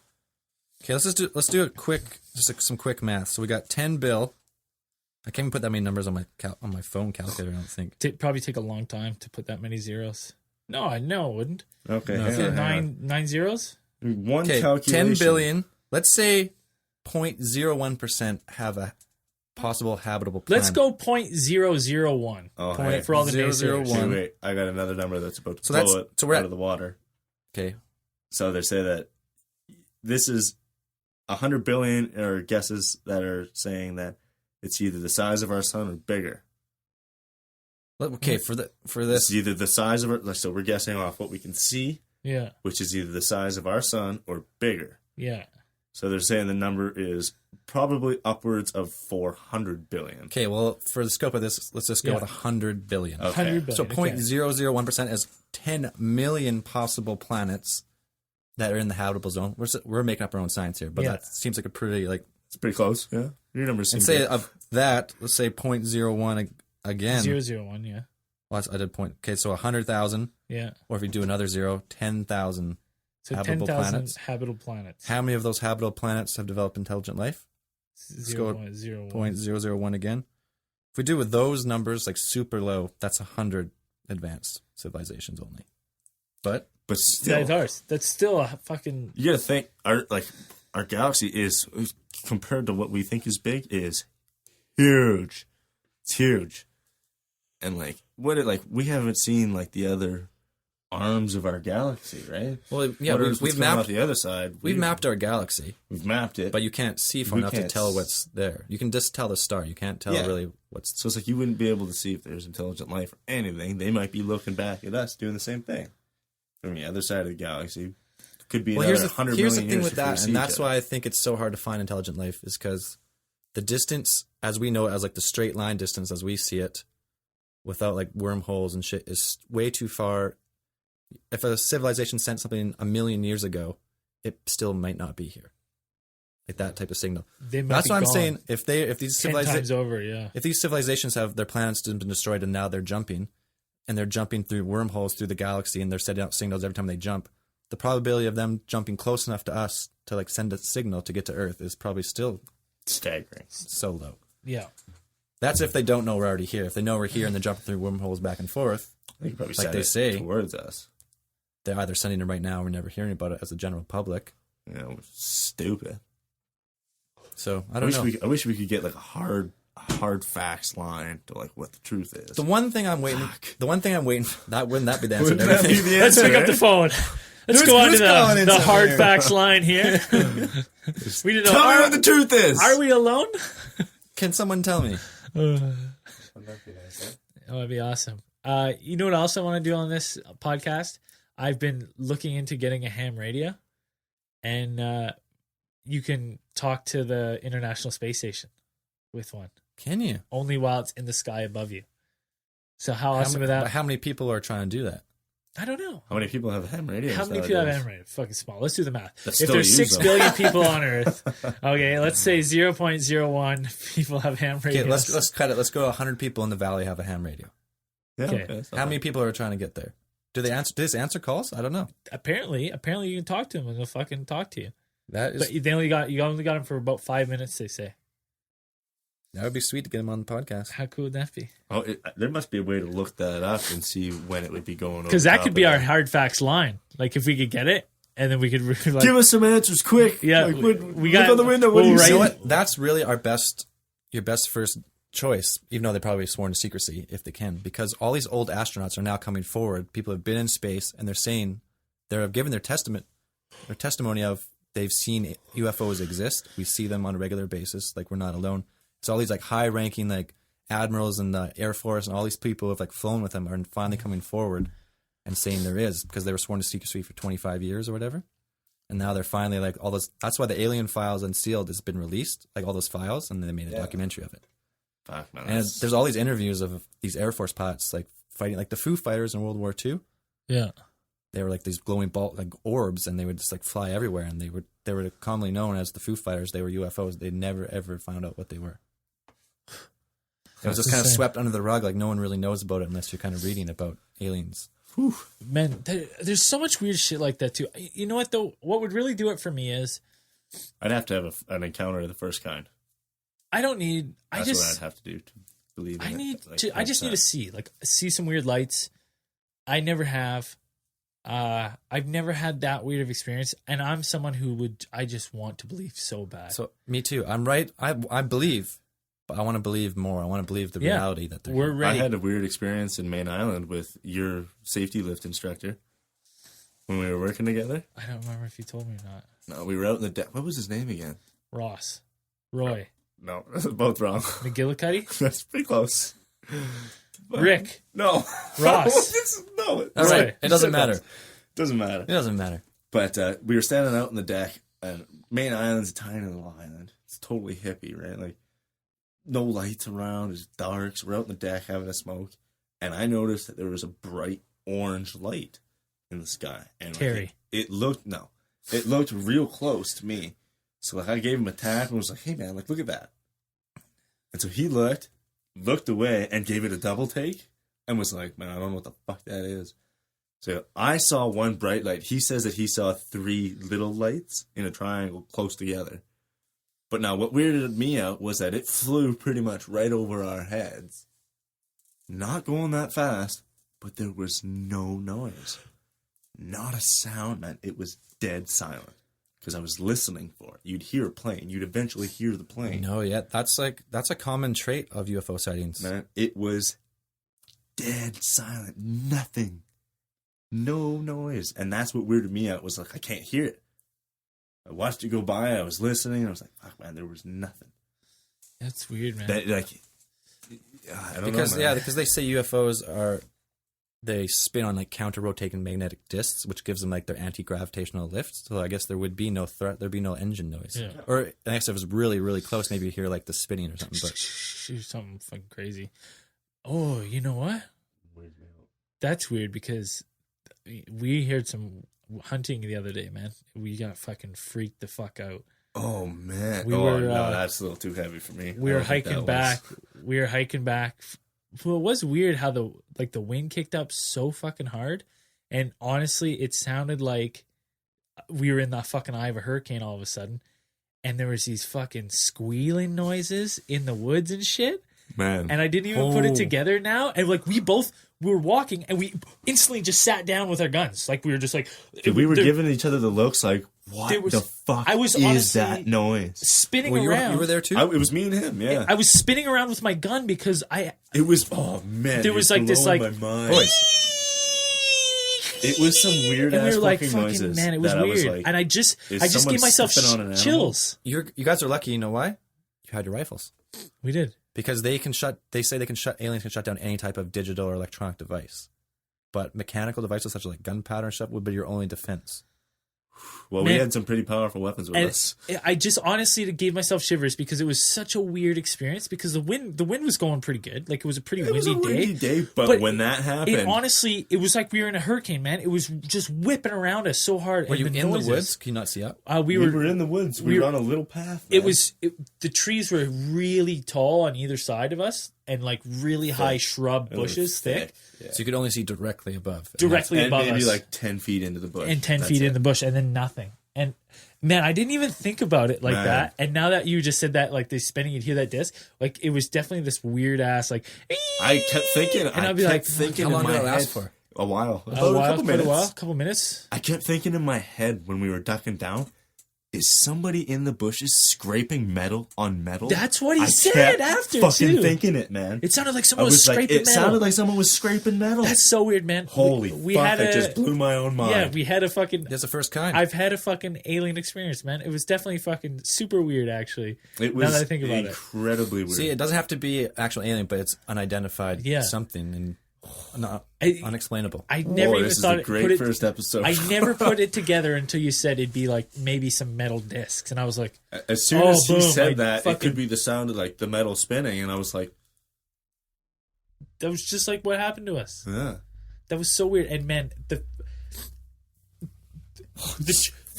[SPEAKER 4] Okay, let's do a quick, some quick math. So we got 10 bill. I can't even put that many numbers on my phone calculator, I don't think.
[SPEAKER 2] Probably take a long time to put that many zeros. No, I know it wouldn't.
[SPEAKER 3] Okay.
[SPEAKER 4] No,
[SPEAKER 3] hang on.
[SPEAKER 2] Nine zeros.
[SPEAKER 3] One
[SPEAKER 4] Okay,
[SPEAKER 3] calculation.
[SPEAKER 4] 10 billion. Let's say 0.01% have a possible habitable planet.
[SPEAKER 2] Let's go 0.001.
[SPEAKER 3] Oh,
[SPEAKER 2] Point
[SPEAKER 3] hey.
[SPEAKER 2] for all the
[SPEAKER 4] 0.001.
[SPEAKER 2] naysayers.
[SPEAKER 3] Wait, I got another number that's about to
[SPEAKER 4] So
[SPEAKER 3] blow
[SPEAKER 4] that's-
[SPEAKER 3] it
[SPEAKER 4] so we're
[SPEAKER 3] out
[SPEAKER 4] at-
[SPEAKER 3] of the water.
[SPEAKER 4] Okay.
[SPEAKER 3] So they say that this is 100 billion or guesses that are saying that it's either the size of our sun or bigger.
[SPEAKER 4] Okay, for this,
[SPEAKER 3] It's either the size of our, so we're guessing off what we can see,
[SPEAKER 2] Yeah,
[SPEAKER 3] which is either the size of our sun or bigger.
[SPEAKER 2] yeah.
[SPEAKER 3] So they're saying the number is probably upwards of 400 billion.
[SPEAKER 4] okay, well, for the scope of this, let's just go
[SPEAKER 2] Yeah.
[SPEAKER 4] with 100 billion.
[SPEAKER 3] Okay.
[SPEAKER 2] 100 billion.
[SPEAKER 4] So
[SPEAKER 2] okay.
[SPEAKER 4] 0.001% is 10 million possible planets that are in the habitable zone. We're making up our own science here, but
[SPEAKER 2] Yeah.
[SPEAKER 4] that seems like a pretty, like,
[SPEAKER 3] It's pretty close, yeah. Your numbers seem
[SPEAKER 4] and say
[SPEAKER 3] good.
[SPEAKER 4] of that, let's say 0.01 again.
[SPEAKER 2] 001. Yeah,
[SPEAKER 4] Well, I did point. Okay, so 100,000,
[SPEAKER 2] yeah.
[SPEAKER 4] or if you do another 0, 10,000.
[SPEAKER 2] So
[SPEAKER 4] Habitable
[SPEAKER 2] 10,000
[SPEAKER 4] planets.
[SPEAKER 2] habitable planets.
[SPEAKER 4] How many of those habitable planets have developed intelligent life? Let's go
[SPEAKER 2] 0.01.
[SPEAKER 4] 0.001 again. If we do with those numbers, like super low, that's 100 advanced civilizations only. But
[SPEAKER 3] But still,
[SPEAKER 2] That's ours. That's still a fucking.
[SPEAKER 3] you gotta think, our galaxy is, compared to what we think is big, is huge. It's huge. And we haven't seen like the other arms of our galaxy, right?
[SPEAKER 4] well, yeah,
[SPEAKER 3] What's
[SPEAKER 4] we've
[SPEAKER 3] going on
[SPEAKER 4] mapped
[SPEAKER 3] the other side.
[SPEAKER 4] we've mapped our galaxy,
[SPEAKER 3] We've mapped it.
[SPEAKER 4] but you can't see far
[SPEAKER 3] We
[SPEAKER 4] enough to
[SPEAKER 3] can't
[SPEAKER 4] tell what's there. You can just tell the star. You can't tell
[SPEAKER 3] Yeah.
[SPEAKER 4] really what's.
[SPEAKER 3] So it's like you wouldn't be able to see if there's intelligent life or anything. They might be looking back at us doing the same thing. From the other side of the galaxy. Could be
[SPEAKER 4] Well,
[SPEAKER 3] another
[SPEAKER 4] here's
[SPEAKER 3] 100
[SPEAKER 4] the
[SPEAKER 3] million
[SPEAKER 4] thing
[SPEAKER 3] years
[SPEAKER 4] with
[SPEAKER 3] before we
[SPEAKER 4] that,
[SPEAKER 3] see
[SPEAKER 4] and
[SPEAKER 3] each
[SPEAKER 4] that's
[SPEAKER 3] other.
[SPEAKER 4] why I think it's so hard to find intelligent life, is because the distance, as we know it, as like the straight line distance as we see it, without like wormholes and shit, is way too far. If a civilization sent something 1 million years ago, it still might not be here. Like that type of signal.
[SPEAKER 2] They might
[SPEAKER 4] That's
[SPEAKER 2] be
[SPEAKER 4] what I'm
[SPEAKER 2] gone
[SPEAKER 4] saying. If these
[SPEAKER 2] 10
[SPEAKER 4] civilizations,
[SPEAKER 2] times over. Yeah.
[SPEAKER 4] if these civilizations have their planets been destroyed and now they're jumping, and they're jumping through wormholes through the galaxy, and they're sending out signals every time they jump, the probability of them jumping close enough to us to like send a signal to get to Earth is probably still
[SPEAKER 3] staggering.
[SPEAKER 4] so low.
[SPEAKER 2] Yeah.
[SPEAKER 4] That's if they don't know we're already here. If they know we're here and they're jumping through wormholes back and forth,
[SPEAKER 3] They could probably
[SPEAKER 4] Like
[SPEAKER 3] send
[SPEAKER 4] they
[SPEAKER 3] it
[SPEAKER 4] say.
[SPEAKER 3] towards us.
[SPEAKER 4] they're either sending it right now or we're never hearing about it as a general public.
[SPEAKER 3] You know, stupid.
[SPEAKER 4] So I don't know.
[SPEAKER 3] I wish we could get like a hard facts line to like what the truth is.
[SPEAKER 4] The one thing I'm waiting, that wouldn't that be the answer? to
[SPEAKER 3] Wouldn't that
[SPEAKER 4] everything?
[SPEAKER 3] be the
[SPEAKER 2] Let's
[SPEAKER 3] answer,
[SPEAKER 2] pick up the
[SPEAKER 3] eh?
[SPEAKER 2] phone. Let's go on to
[SPEAKER 3] who's calling in
[SPEAKER 2] the hard
[SPEAKER 3] somewhere?
[SPEAKER 2] facts line here. We didn't know.
[SPEAKER 3] Tell me what the truth is.
[SPEAKER 2] Are we alone?
[SPEAKER 4] Can someone tell me?
[SPEAKER 2] Oh, that'd be awesome. You know what else I want to do on this podcast? I've been looking into getting a ham radio, and you can talk to the International Space Station with one,
[SPEAKER 4] Can you?
[SPEAKER 2] only while it's in the sky above you. So how awesome is that?
[SPEAKER 4] How many people are trying to do that?
[SPEAKER 2] I don't know.
[SPEAKER 3] How many people have ham radios?
[SPEAKER 2] How many people have
[SPEAKER 3] nowadays?
[SPEAKER 2] ham radio? Fucking small. Let's do the math.
[SPEAKER 3] That's
[SPEAKER 2] If
[SPEAKER 3] still
[SPEAKER 2] there's
[SPEAKER 3] use
[SPEAKER 2] 6
[SPEAKER 3] them.
[SPEAKER 2] billion people on Earth, okay, let's say 0.01 people have ham radios.
[SPEAKER 4] Okay, let's cut it. Let's go 100 people in the valley have a ham radio.
[SPEAKER 3] Yeah,
[SPEAKER 2] Okay.
[SPEAKER 3] that's not
[SPEAKER 4] How
[SPEAKER 3] bad.
[SPEAKER 4] many people are trying to get there? Do they answer? Does answer calls? I don't know.
[SPEAKER 2] Apparently you can talk to them and they'll fucking talk to you.
[SPEAKER 4] That is
[SPEAKER 2] But you only got them for about 5 minutes. They say.
[SPEAKER 4] that would be sweet to get them on the podcast.
[SPEAKER 2] How cool would that be?
[SPEAKER 3] Oh, there must be a way to look that up and see when it would be going over.
[SPEAKER 2] Because that
[SPEAKER 3] top
[SPEAKER 2] could
[SPEAKER 3] of
[SPEAKER 2] be our
[SPEAKER 3] that.
[SPEAKER 2] hard facts line. Like if we could get it, and then we could like,
[SPEAKER 3] Give us some answers quick.
[SPEAKER 2] Yeah,
[SPEAKER 3] Like,
[SPEAKER 2] we
[SPEAKER 3] look
[SPEAKER 2] got-
[SPEAKER 3] on the window. What
[SPEAKER 2] we'll
[SPEAKER 3] do you
[SPEAKER 2] write
[SPEAKER 3] see?
[SPEAKER 4] You know what? That's really your best first choice, even though they're probably sworn to secrecy if they can, because all these old astronauts are now coming forward. People have been in space, and they're saying they're giving their testimony of they've seen UFOs exist. We see them on a regular basis. Like, we're not alone. So all these like high-ranking like admirals in the Air Force and all these people who have like flown with them are finally coming forward and saying there is, because they were sworn to secrecy for 25 years or whatever. And now they're finally like all those. That's why the Alien Files Unsealed has been released, like all those files, and then they made a documentary of it.
[SPEAKER 3] Fuck, man.
[SPEAKER 4] And there's all these interviews of these Air Force pilots like fighting, like the Foo Fighters in World War II.
[SPEAKER 2] Yeah.
[SPEAKER 4] They were like these glowing like orbs, and they would just like fly everywhere. And they were commonly known as the Foo Fighters. They were UFOs. They never ever found out what they were. It was just kind of swept under the rug, like no one really knows about it unless you're kind of reading about aliens.
[SPEAKER 2] Whew. Man, there's so much weird shit like that too. You know what though? What would really do it for me is
[SPEAKER 3] I'd have to have an encounter of the first kind.
[SPEAKER 2] I don't need.
[SPEAKER 3] That's what I'd have to do to believe.
[SPEAKER 2] I
[SPEAKER 3] in
[SPEAKER 2] need
[SPEAKER 3] it. Like,
[SPEAKER 2] to. I just need to see some weird lights. I never have. I've never had that weird of experience, and I'm someone who would. I just want to believe so bad.
[SPEAKER 4] So me too. I'm right. I believe, but I want to believe more. I want to believe the reality that they're.
[SPEAKER 2] We're ready.
[SPEAKER 3] I had a weird experience in Main Island with your safety lift instructor when we were working together.
[SPEAKER 2] I don't remember if you told me or not.
[SPEAKER 3] No, we were out in the deck. What was his name again?
[SPEAKER 2] Ross, Roy,
[SPEAKER 3] No, that's both wrong.
[SPEAKER 2] McGillicuddy,
[SPEAKER 3] That's pretty close. But
[SPEAKER 2] Rick,
[SPEAKER 3] no,
[SPEAKER 2] Ross.
[SPEAKER 3] no,
[SPEAKER 4] All right. It doesn't matter.
[SPEAKER 3] Doesn't matter.
[SPEAKER 4] It doesn't matter.
[SPEAKER 3] But we were standing out on the deck, and Main Island's a tiny little island. It's totally hippie, right? Like, no lights around. It's dark. So we're out on the deck having a smoke, and I noticed that there was a bright orange light in the sky. And
[SPEAKER 2] Terry.
[SPEAKER 3] It looked real close to me. So like I gave him a tap and was like, "Hey man, like look at that." And so he looked away, and gave it a double take, and was like, "Man, I don't know what the fuck that is." So I saw one bright light. He says that he saw 3 little lights in a triangle close together. But now what weirded me out was that it flew pretty much right over our heads. Not going that fast, but there was no noise. Not a sound, man. It was dead silent. Because I was listening for it. You'd hear a plane. You'd eventually hear the plane.
[SPEAKER 4] No, yeah, that's a common trait of UFO sightings.
[SPEAKER 3] Man, it was dead silent. Nothing. No noise. And that's what weirded me out, was like, I can't hear it. I watched it go by. I was listening. And I was like, fuck, man, there was nothing.
[SPEAKER 2] That's weird, man.
[SPEAKER 3] That, like, I don't know, man.
[SPEAKER 4] Because they say UFOs they spin on like counter-rotating magnetic disks, which gives them like their anti-gravitational lift. So I guess there would be no threat. There'd be no engine noise.
[SPEAKER 2] Yeah.
[SPEAKER 4] Or I guess if it was really, really close, maybe you hear like the spinning or something. But
[SPEAKER 2] Something fucking crazy. Oh, you know what? That's weird because we heard some hunting the other day, man. We got fucking freaked the fuck out.
[SPEAKER 3] Oh, man.
[SPEAKER 2] We were,
[SPEAKER 3] no, that's a little too heavy for me.
[SPEAKER 2] We were hiking back. We were hiking back. Well, it was weird how the wind kicked up so fucking hard, and honestly, it sounded like we were in the fucking eye of a hurricane all of a sudden, and there was these fucking squealing noises in the woods and shit.
[SPEAKER 3] Man.
[SPEAKER 2] And I didn't even put it together now, and like we were walking, and we instantly just sat down with our guns, like we were just like
[SPEAKER 3] we were giving each other the looks like, what the fuck is that noise?
[SPEAKER 2] Spinning
[SPEAKER 4] well,
[SPEAKER 2] around.
[SPEAKER 4] You were there too?
[SPEAKER 3] It was me and him, yeah.
[SPEAKER 2] I was spinning around with my gun because
[SPEAKER 3] It was, oh man.
[SPEAKER 2] There was like this like
[SPEAKER 3] my mind.
[SPEAKER 4] Voice.
[SPEAKER 3] It was some weird
[SPEAKER 2] and
[SPEAKER 3] ass
[SPEAKER 2] we were like,
[SPEAKER 3] fucking
[SPEAKER 2] fucking
[SPEAKER 3] noises.
[SPEAKER 2] man, it was
[SPEAKER 3] that
[SPEAKER 2] weird.
[SPEAKER 3] like,
[SPEAKER 2] and I just
[SPEAKER 3] someone
[SPEAKER 2] gave myself
[SPEAKER 3] stepping on an animal?
[SPEAKER 2] chills.
[SPEAKER 4] You guys are lucky. You know why? You had your rifles.
[SPEAKER 2] We did.
[SPEAKER 4] Because aliens can shut down any type of digital or electronic device. But mechanical devices such as like gunpowder and stuff would be your only defense.
[SPEAKER 3] Well,
[SPEAKER 2] Man.
[SPEAKER 3] we had some pretty powerful weapons with
[SPEAKER 2] And
[SPEAKER 3] us.
[SPEAKER 2] I just honestly gave myself shivers because it was such a weird experience because the wind was going pretty good. Like it was a pretty
[SPEAKER 3] It was a windy day, but when that happened,
[SPEAKER 2] it was like we were in a hurricane, man. It was just whipping around us so hard.
[SPEAKER 4] Were
[SPEAKER 2] and
[SPEAKER 4] you
[SPEAKER 2] the
[SPEAKER 4] in
[SPEAKER 2] noises,
[SPEAKER 4] the woods? Can you not see up?
[SPEAKER 3] we were in the woods. We were on a little path.
[SPEAKER 2] It
[SPEAKER 3] man.
[SPEAKER 2] was the trees were really tall on either side of us and like really high shrub
[SPEAKER 3] It was
[SPEAKER 2] bushes, thick.
[SPEAKER 3] Yeah.
[SPEAKER 4] So you could only see directly above.
[SPEAKER 2] Directly
[SPEAKER 3] And
[SPEAKER 2] above
[SPEAKER 3] maybe
[SPEAKER 2] us.
[SPEAKER 3] like 10 feet into the bush.
[SPEAKER 2] And 10
[SPEAKER 3] That's
[SPEAKER 2] feet
[SPEAKER 3] it.
[SPEAKER 2] in the bush and then nothing. And man, I didn't even think about it like
[SPEAKER 3] Man.
[SPEAKER 2] that. And now that you just said that, like they spinning, you'd hear that disc. Like it was definitely this weird ass, like.
[SPEAKER 3] I kept thinking.
[SPEAKER 2] And I'd be like,
[SPEAKER 3] thinking
[SPEAKER 4] how long
[SPEAKER 3] in
[SPEAKER 4] did
[SPEAKER 3] my
[SPEAKER 4] it last
[SPEAKER 3] head,
[SPEAKER 4] for?
[SPEAKER 3] A while.
[SPEAKER 2] A
[SPEAKER 3] About
[SPEAKER 2] while,
[SPEAKER 3] couple
[SPEAKER 2] quite
[SPEAKER 3] minutes.
[SPEAKER 2] a couple minutes.
[SPEAKER 3] I kept thinking in my head when we were ducking down, is somebody in the bushes scraping metal on metal?
[SPEAKER 2] That's what he
[SPEAKER 3] I
[SPEAKER 2] said
[SPEAKER 3] kept
[SPEAKER 2] after,
[SPEAKER 3] fucking
[SPEAKER 2] too.
[SPEAKER 3] thinking it, man.
[SPEAKER 2] It sounded like
[SPEAKER 3] I
[SPEAKER 2] someone was
[SPEAKER 3] was like,
[SPEAKER 2] scraping
[SPEAKER 3] it
[SPEAKER 2] metal.
[SPEAKER 3] sounded like someone was scraping metal.
[SPEAKER 2] That's so weird, man.
[SPEAKER 3] Holy
[SPEAKER 2] we
[SPEAKER 3] fuck!
[SPEAKER 2] had
[SPEAKER 3] It just blew my own mind.
[SPEAKER 2] Yeah, we had a fucking.
[SPEAKER 4] That's the first kind.
[SPEAKER 2] I've had a fucking alien experience, man. It was definitely fucking super weird, actually.
[SPEAKER 3] It
[SPEAKER 2] now
[SPEAKER 3] was
[SPEAKER 2] that I think about it.
[SPEAKER 3] incredibly weird.
[SPEAKER 4] See, it doesn't have to be actual alien, but it's unidentified something and not unexplainable.
[SPEAKER 2] I never even
[SPEAKER 3] this is
[SPEAKER 2] thought
[SPEAKER 3] a
[SPEAKER 2] it.
[SPEAKER 3] great
[SPEAKER 2] Put it
[SPEAKER 3] first episode.
[SPEAKER 2] I never put it together until you said it'd be like maybe some metal discs, and I was like,
[SPEAKER 3] As soon as he
[SPEAKER 2] boom,
[SPEAKER 3] said
[SPEAKER 2] I
[SPEAKER 3] that, it
[SPEAKER 2] fucking-
[SPEAKER 3] could be the sound of like the metal spinning, and I was like,
[SPEAKER 2] that was just like what happened to us.
[SPEAKER 3] yeah.
[SPEAKER 2] That was so weird. And man,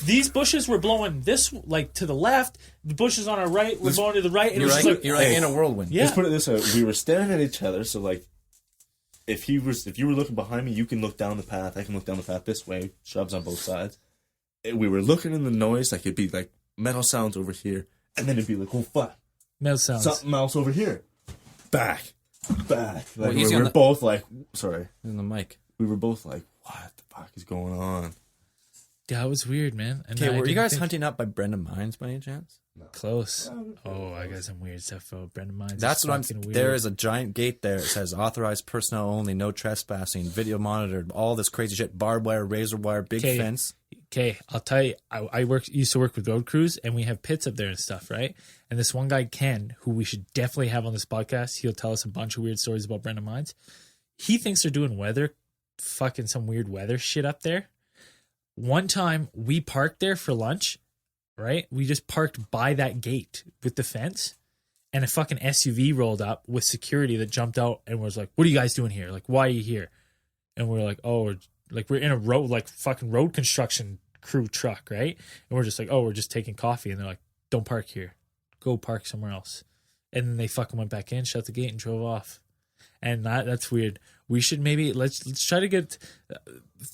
[SPEAKER 2] these bushes were blowing this like to the left. The bushes on our right were blowing to the right. And it
[SPEAKER 4] You're
[SPEAKER 2] was
[SPEAKER 4] like,
[SPEAKER 2] just like,
[SPEAKER 4] you're like in a whirlwind.
[SPEAKER 2] yeah.
[SPEAKER 3] Let's put it this way: we were staring at each other, so like, if you were looking behind me, you can look down the path. I can look down the path this way. Shrubs on both sides. We were looking in the noise, like it'd be like metal sounds over here, and then it'd be like, oh fuck,
[SPEAKER 2] metal sounds.
[SPEAKER 3] something else over here. Back. Like
[SPEAKER 4] Well,
[SPEAKER 3] we
[SPEAKER 4] easy
[SPEAKER 3] were
[SPEAKER 4] on the-
[SPEAKER 3] both like, sorry,
[SPEAKER 4] In the mic.
[SPEAKER 3] we were both like, what the fuck is going on?
[SPEAKER 2] That was weird, man. And
[SPEAKER 4] Okay,
[SPEAKER 2] I
[SPEAKER 4] were you
[SPEAKER 2] didn't
[SPEAKER 4] guys
[SPEAKER 2] think-
[SPEAKER 4] hunting up by Brendan Mines by any chance?
[SPEAKER 2] close? Oh, I got some weird stuff about Brendan Mines.
[SPEAKER 4] That's what I'm.
[SPEAKER 2] Weird.
[SPEAKER 4] There is a giant gate there. It says authorized personnel only, no trespassing, video monitored, all this crazy shit, barbed wire, razor wire, big
[SPEAKER 2] Okay.
[SPEAKER 4] fence.
[SPEAKER 2] Okay, I'll tell you. I used to work with road crews, and we have pits up there and stuff, right? And this one guy, Ken, who we should definitely have on this podcast, he'll tell us a bunch of weird stories about Brendan Mines. He thinks they're doing fucking some weird weather shit up there. One time we parked there for lunch, right? We just parked by that gate with the fence, and a fucking SUV rolled up with security that jumped out and was like, "What are you guys doing here? Like, why are you here?" And we're like, "Oh, we're in a road, like fucking road construction crew truck, right?" And we're just like, "Oh, we're just taking coffee." And they're like, "Don't park here. Go park somewhere else." And then they fucking went back in, shut the gate, and drove off. And that's weird. We should maybe let's try to get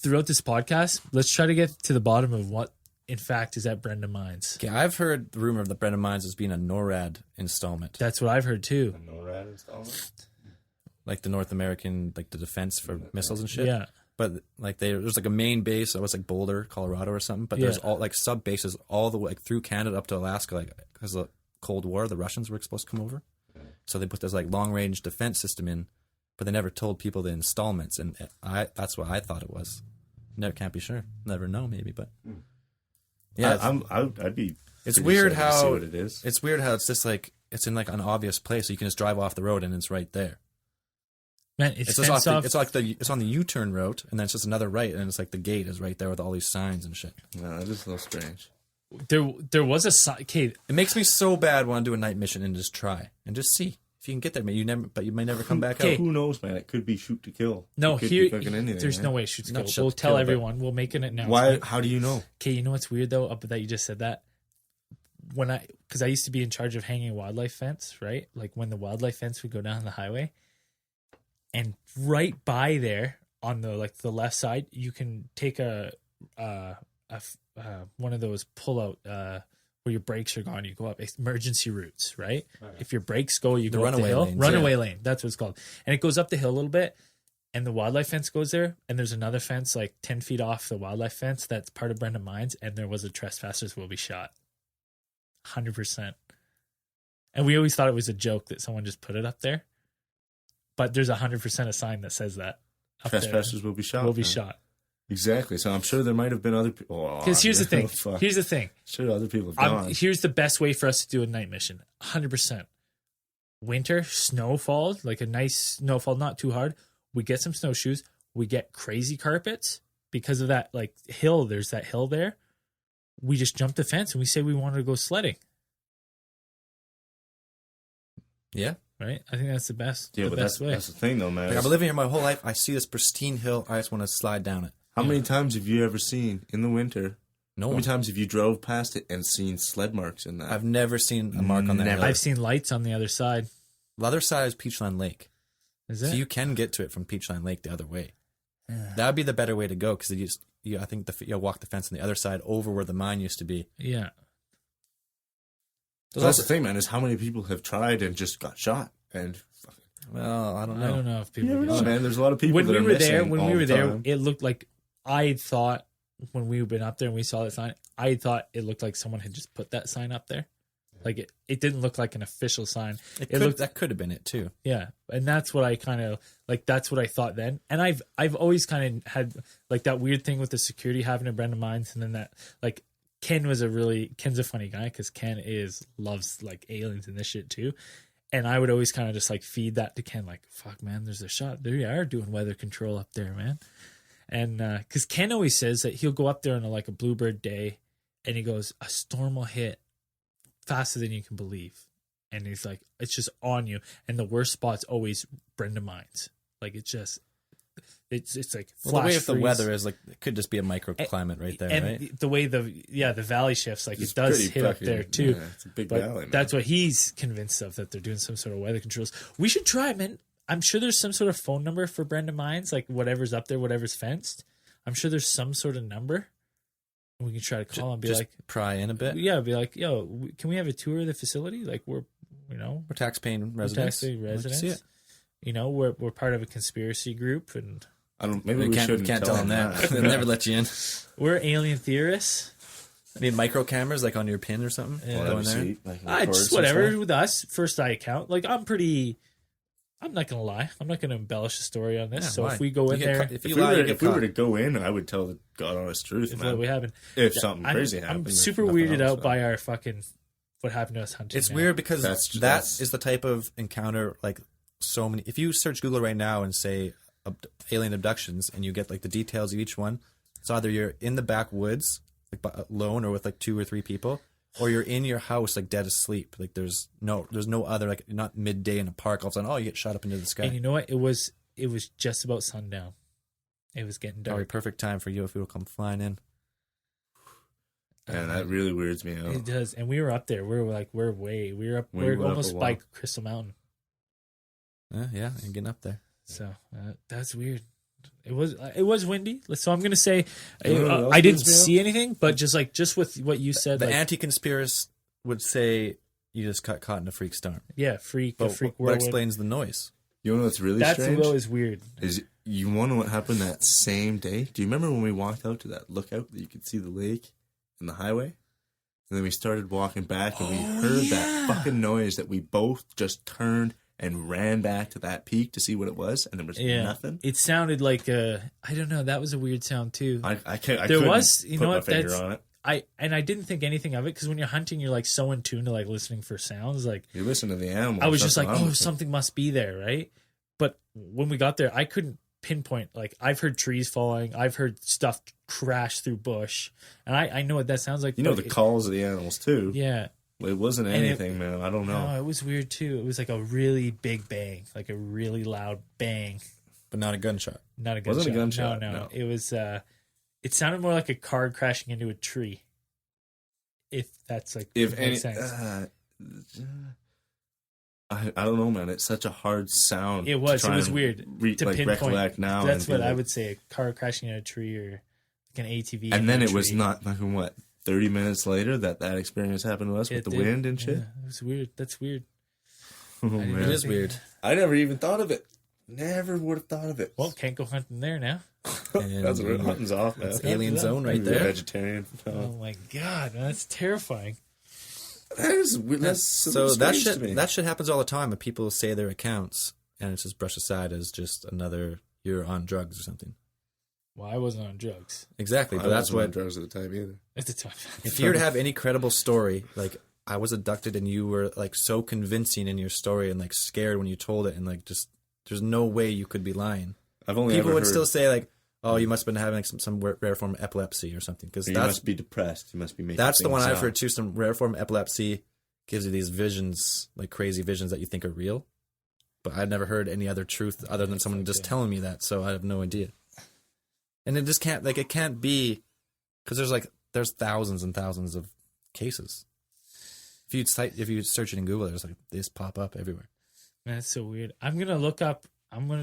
[SPEAKER 2] throughout this podcast. Let's try to get to the bottom of what, in fact, is at Brendan Mines.
[SPEAKER 4] Okay, I've heard the rumor of the Brendan Mines as being a NORAD installment,
[SPEAKER 2] That's what I've heard too.
[SPEAKER 3] NORAD installment?
[SPEAKER 4] like the North American, like the defense for missiles and shit.
[SPEAKER 2] Yeah.
[SPEAKER 4] But like there's like a main base. It was like Boulder, Colorado, or something. But there's
[SPEAKER 2] Yeah.
[SPEAKER 4] all like sub bases all the way like, through Canada up to Alaska. Like because of the Cold War, the Russians were supposed to come over, so they put this like long range defense system in, but they never told people the installments. And that's what I thought it was. Never can't be sure. Never know. Maybe, but yeah,
[SPEAKER 3] I'd be.
[SPEAKER 4] it's
[SPEAKER 3] pretty
[SPEAKER 4] weird
[SPEAKER 3] excited to see
[SPEAKER 4] how
[SPEAKER 3] what it is.
[SPEAKER 4] it's weird how it's just like it's in like an obvious place. So you can just drive off the road and it's right there.
[SPEAKER 2] Man, it's
[SPEAKER 4] It's just
[SPEAKER 2] fenced off.
[SPEAKER 4] it's like it's on the U-turn route, and then it's just another right, and it's like the gate is right there with all these signs and shit.
[SPEAKER 3] No, it is a little strange.
[SPEAKER 2] There was a sign. Okay,
[SPEAKER 4] It makes me so bad want to do a night mission and just try and just see if you can get there. But you may never come back
[SPEAKER 2] Okay.
[SPEAKER 4] out.
[SPEAKER 3] Who knows, man? It could be shoot to kill.
[SPEAKER 2] no,
[SPEAKER 3] It could
[SPEAKER 2] here
[SPEAKER 3] be fucking anything,
[SPEAKER 2] there's
[SPEAKER 3] man.
[SPEAKER 2] no way shoots
[SPEAKER 4] Not
[SPEAKER 2] go.
[SPEAKER 4] shut
[SPEAKER 2] We'll
[SPEAKER 4] to
[SPEAKER 2] tell
[SPEAKER 4] kill, but-
[SPEAKER 2] everyone. We'll make an announcement.
[SPEAKER 3] Why? How do you know?
[SPEAKER 2] Okay, you know what's weird though that you just said that? Because I used to be in charge of hanging a wildlife fence, right? Like when the wildlife fence would go down the highway, and right by there on the left side, you can take a one of those pull out where your brakes are gone. You go up emergency routes, right? If your brakes go, you
[SPEAKER 4] The
[SPEAKER 2] go up the
[SPEAKER 4] runaway
[SPEAKER 2] hill.
[SPEAKER 4] lanes,
[SPEAKER 2] Runaway
[SPEAKER 4] yeah.
[SPEAKER 2] lane, that's what it's called, and it goes up the hill a little bit. And the wildlife fence goes there, and there's another fence like 10 feet off the wildlife fence that's part of Brendan Mines, and there was a trespassers will be shot. 100%. And we always thought it was a joke that someone just put it up there. But there's 100% a sign that says that. up there.
[SPEAKER 3] Trespassers will be shot.
[SPEAKER 2] Will be
[SPEAKER 3] man.
[SPEAKER 2] shot.
[SPEAKER 3] Exactly. So I'm sure there might have been other people.
[SPEAKER 2] Because here's the thing.
[SPEAKER 3] Fuck.
[SPEAKER 2] Here's the thing.
[SPEAKER 3] Sure, other people have gone.
[SPEAKER 2] Here's the best way for us to do a night mission. 100%. Winter, snowfall, like a nice snowfall, not too hard. We get some snowshoes. We get crazy carpets because of that like hill. There's that hill there. We just jump the fence and we say we wanted to go sledding.
[SPEAKER 4] Yeah,
[SPEAKER 2] Right? I think that's the best.
[SPEAKER 3] Yeah,
[SPEAKER 2] the
[SPEAKER 3] but
[SPEAKER 2] best way.
[SPEAKER 3] that's the thing, though, man.
[SPEAKER 4] like, I've been living here my whole life. I see this pristine hill. I just want to slide down it.
[SPEAKER 3] How many times have you ever seen in the winter?
[SPEAKER 4] No
[SPEAKER 3] How
[SPEAKER 4] one.
[SPEAKER 3] many times have you drove past it and seen sled marks in that?
[SPEAKER 4] I've never seen a mark on that
[SPEAKER 3] Never.
[SPEAKER 4] hill.
[SPEAKER 2] I've seen lights on the other side.
[SPEAKER 4] The other side is Peachland Lake.
[SPEAKER 2] Is
[SPEAKER 4] So
[SPEAKER 2] it?
[SPEAKER 4] you can get to it from Peachland Lake the other way. That would be the better way to go because I think you'll walk the fence on the other side over where the mine used to be.
[SPEAKER 2] Yeah.
[SPEAKER 3] So that's the thing, man. Is how many people have tried and just got shot and. Fucking,
[SPEAKER 4] Well, I don't know.
[SPEAKER 2] I don't know if people
[SPEAKER 3] you never
[SPEAKER 2] get
[SPEAKER 3] know,
[SPEAKER 2] shot.
[SPEAKER 3] man. There's a lot of people
[SPEAKER 2] When
[SPEAKER 3] that
[SPEAKER 2] we
[SPEAKER 3] are
[SPEAKER 2] were there,
[SPEAKER 3] missing all
[SPEAKER 2] it
[SPEAKER 3] the time.
[SPEAKER 2] looked like I thought when we've been up there and we saw that sign, I thought it looked like someone had just put that sign up there. Like it didn't look like an official sign.
[SPEAKER 4] That could have been it too.
[SPEAKER 2] Yeah, and that's what I kind of like. That's what I thought then. And I've always kind of had like that weird thing with the security having a Brendan Mines, and then that like Ken's a funny guy because Ken loves like aliens and this shit too. And I would always kind of just like feed that to Ken, like, fuck man, there's a shot. They are doing weather control up there, man. And because Ken always says that he'll go up there on like a bluebird day, and he goes, a storm will hit faster than you can believe. And he's like, it's just on you. And the worst spot's always Brendan Mines. Like it's like flash
[SPEAKER 4] the way if
[SPEAKER 2] freeze.
[SPEAKER 4] the weather is like, it could just be a microclimate right there,
[SPEAKER 2] and
[SPEAKER 4] right?
[SPEAKER 2] the way the valley shifts, like
[SPEAKER 3] It's
[SPEAKER 2] it does
[SPEAKER 3] pretty
[SPEAKER 2] hit up
[SPEAKER 3] fucking-
[SPEAKER 2] there too.
[SPEAKER 3] yeah, it's a big
[SPEAKER 2] But
[SPEAKER 3] valley, man.
[SPEAKER 2] that's what he's convinced of, that they're doing some sort of weather controls. We should try it, man. I'm sure there's some sort of phone number for Brendan Mines, like whatever's up there, whatever's fenced. I'm sure there's some sort of number. We can try to call and be
[SPEAKER 4] Just
[SPEAKER 2] like,
[SPEAKER 4] pry in a bit.
[SPEAKER 2] yeah, be like, yo, can we have a tour of the facility? Like
[SPEAKER 4] We're taxpaying residents.
[SPEAKER 2] taxpaying
[SPEAKER 4] Like to
[SPEAKER 2] residents.
[SPEAKER 4] see it.
[SPEAKER 2] You know, we're part of a conspiracy group, and
[SPEAKER 3] I don't. Maybe
[SPEAKER 4] We
[SPEAKER 3] we
[SPEAKER 4] can't
[SPEAKER 3] shouldn't
[SPEAKER 4] tell them that. They'll never let you in.
[SPEAKER 2] we're alien theorists.
[SPEAKER 4] I mean, micro cameras like on your pin or something.
[SPEAKER 2] Yeah.
[SPEAKER 4] Go in there.
[SPEAKER 3] Sweet. Like,
[SPEAKER 2] Just whatever with us. First eye account. Like I'm not gonna lie. I'm not gonna embellish the story on this.
[SPEAKER 4] Yeah,
[SPEAKER 2] so
[SPEAKER 4] why?
[SPEAKER 2] if we go in
[SPEAKER 4] You get
[SPEAKER 2] there,
[SPEAKER 4] caught- if
[SPEAKER 3] If
[SPEAKER 4] you
[SPEAKER 3] we
[SPEAKER 4] lie,
[SPEAKER 3] were,
[SPEAKER 4] you get
[SPEAKER 3] if we were
[SPEAKER 4] caught.
[SPEAKER 3] to go in, I would tell the God honest truth,
[SPEAKER 2] if
[SPEAKER 3] man.
[SPEAKER 2] we happen,
[SPEAKER 3] If something crazy
[SPEAKER 2] I'm
[SPEAKER 3] happened,
[SPEAKER 2] super
[SPEAKER 3] if nothing
[SPEAKER 2] weirded
[SPEAKER 3] else,
[SPEAKER 2] out by our fucking what happened to us hunting.
[SPEAKER 4] It's
[SPEAKER 2] now.
[SPEAKER 4] weird because
[SPEAKER 3] That's-
[SPEAKER 4] that is the type of encounter, like so many. If you search Google right now and say alien abductions, and you get like the details of each one, it's either you're in the backwoods, like alone, or with like 2 or 3 people, or you're in your house like dead asleep. Like there's no other, like you're not midday in a park. All of a sudden, you get shot up into the sky.
[SPEAKER 2] And you know what? It was just about sundown. It was getting
[SPEAKER 4] Probably
[SPEAKER 2] dark.
[SPEAKER 4] perfect time for UFO to come flying in.
[SPEAKER 3] and that really weirds me out.
[SPEAKER 2] It does. And we were up there. We were up.
[SPEAKER 3] We
[SPEAKER 2] We're
[SPEAKER 3] went up
[SPEAKER 2] almost
[SPEAKER 3] a
[SPEAKER 2] by
[SPEAKER 3] while.
[SPEAKER 2] Crystal Mountain.
[SPEAKER 4] Yeah, and getting up there.
[SPEAKER 2] So that's weird. It was windy. So I'm gonna say
[SPEAKER 3] You know what else
[SPEAKER 2] I didn't
[SPEAKER 3] weirds me out?
[SPEAKER 2] see anything, but just with what you said,
[SPEAKER 4] The
[SPEAKER 2] like,
[SPEAKER 4] anti-conspiracist would say you just got caught in a freak storm.
[SPEAKER 2] yeah, freak
[SPEAKER 4] But
[SPEAKER 2] freak
[SPEAKER 4] what
[SPEAKER 2] whirlwind.
[SPEAKER 4] explains the noise?
[SPEAKER 3] You know what's really
[SPEAKER 2] That's
[SPEAKER 3] strange?
[SPEAKER 2] always weird.
[SPEAKER 3] Is you want to know what happened that same day? Do you remember when we walked out to that lookout that you could see the lake and the highway? And then we started walking back and we heard that fucking noise that we both just turned and ran back to that peak to see what it was, and there was
[SPEAKER 2] Yeah,
[SPEAKER 3] nothing.
[SPEAKER 2] it sounded like I don't know. That was a weird sound too.
[SPEAKER 3] I can't. I
[SPEAKER 2] There
[SPEAKER 3] couldn't
[SPEAKER 2] was, you
[SPEAKER 3] put
[SPEAKER 2] know
[SPEAKER 3] my
[SPEAKER 2] what,
[SPEAKER 3] finger
[SPEAKER 2] that's-
[SPEAKER 3] on it.
[SPEAKER 2] I didn't think anything of it because when you're hunting, you're like so in tune to like listening for sounds. Like
[SPEAKER 3] You listen to the animals.
[SPEAKER 2] I was just
[SPEAKER 3] that's
[SPEAKER 2] like,
[SPEAKER 3] what I'm
[SPEAKER 2] oh,
[SPEAKER 3] listening.
[SPEAKER 2] something must be there, right? But when we got there, I couldn't pinpoint. Like I've heard trees falling, I've heard stuff crash through bush, and I know what that sounds like.
[SPEAKER 3] You know
[SPEAKER 2] but
[SPEAKER 3] the calls of the animals too.
[SPEAKER 2] yeah.
[SPEAKER 3] It wasn't
[SPEAKER 2] And it-
[SPEAKER 3] anything, man. I don't know.
[SPEAKER 2] No, it was weird too. It was like a really big bang, like a really loud bang.
[SPEAKER 4] But not a gunshot.
[SPEAKER 2] Not a gunshot.
[SPEAKER 3] Wasn't a gunshot,
[SPEAKER 2] No.
[SPEAKER 3] no.
[SPEAKER 2] It was. It sounded more like a car crashing into a tree. If that's like
[SPEAKER 3] If any,
[SPEAKER 2] makes sense.
[SPEAKER 3] I don't know, man. It's such a hard sound.
[SPEAKER 2] It was.
[SPEAKER 3] to try
[SPEAKER 2] It was
[SPEAKER 3] and
[SPEAKER 2] weird to
[SPEAKER 3] like
[SPEAKER 2] pinpoint.
[SPEAKER 3] recollect now.
[SPEAKER 2] That's
[SPEAKER 3] and
[SPEAKER 2] what
[SPEAKER 3] be
[SPEAKER 2] I
[SPEAKER 3] like-
[SPEAKER 2] would say: a car crashing in a tree or like an ATV.
[SPEAKER 3] And
[SPEAKER 2] in
[SPEAKER 3] then
[SPEAKER 2] a
[SPEAKER 3] it was
[SPEAKER 2] tree.
[SPEAKER 3] not like what 30 minutes later that experience happened to us with
[SPEAKER 2] It
[SPEAKER 3] the
[SPEAKER 2] did.
[SPEAKER 3] wind and shit.
[SPEAKER 2] Yeah, it was weird. That's weird.
[SPEAKER 3] Oh,
[SPEAKER 2] didn't
[SPEAKER 3] man.
[SPEAKER 4] It is
[SPEAKER 2] think-
[SPEAKER 4] weird.
[SPEAKER 3] I never even thought of it. Never would have thought of it.
[SPEAKER 2] Well, can't go hunting there now.
[SPEAKER 4] And
[SPEAKER 3] That's what hunting's off, man.
[SPEAKER 4] That's alien
[SPEAKER 2] that.
[SPEAKER 4] zone right
[SPEAKER 3] You're a
[SPEAKER 4] there.
[SPEAKER 3] Vegetarian.
[SPEAKER 2] Oh my god, man, that's terrifying.
[SPEAKER 3] That's
[SPEAKER 4] So that
[SPEAKER 3] strange to me.
[SPEAKER 4] shit happens all the time. When people say their accounts, and it's just brushed aside as just another you're on drugs or something.
[SPEAKER 2] Well, I wasn't on drugs
[SPEAKER 4] Exactly,
[SPEAKER 3] I
[SPEAKER 4] but that's
[SPEAKER 3] wasn't on
[SPEAKER 4] what.
[SPEAKER 3] drugs at the time either.
[SPEAKER 2] at the time.
[SPEAKER 4] If you were to have any credible story, like I was abducted, and you were like so convincing in your story, and like scared when you told it, and like just there's no way you could be lying.
[SPEAKER 3] I've only
[SPEAKER 4] People
[SPEAKER 3] ever
[SPEAKER 4] would
[SPEAKER 3] heard,
[SPEAKER 4] still say like, "Oh, you must have been having like, some rare form of epilepsy or something," because
[SPEAKER 3] you
[SPEAKER 4] that's
[SPEAKER 3] must be depressed. You must be making.
[SPEAKER 4] That's the one
[SPEAKER 3] things
[SPEAKER 4] I've
[SPEAKER 3] up.
[SPEAKER 4] heard too. Some rare form of epilepsy gives you these visions, like crazy visions that you think are real. But I've never heard any other truth other than someone just telling me that, so I have no idea. And it just can't, like, it can't be, because there's thousands and thousands of cases. If you search it in Google, there's like this pop up everywhere.
[SPEAKER 2] Man, that's so weird. I'm gonna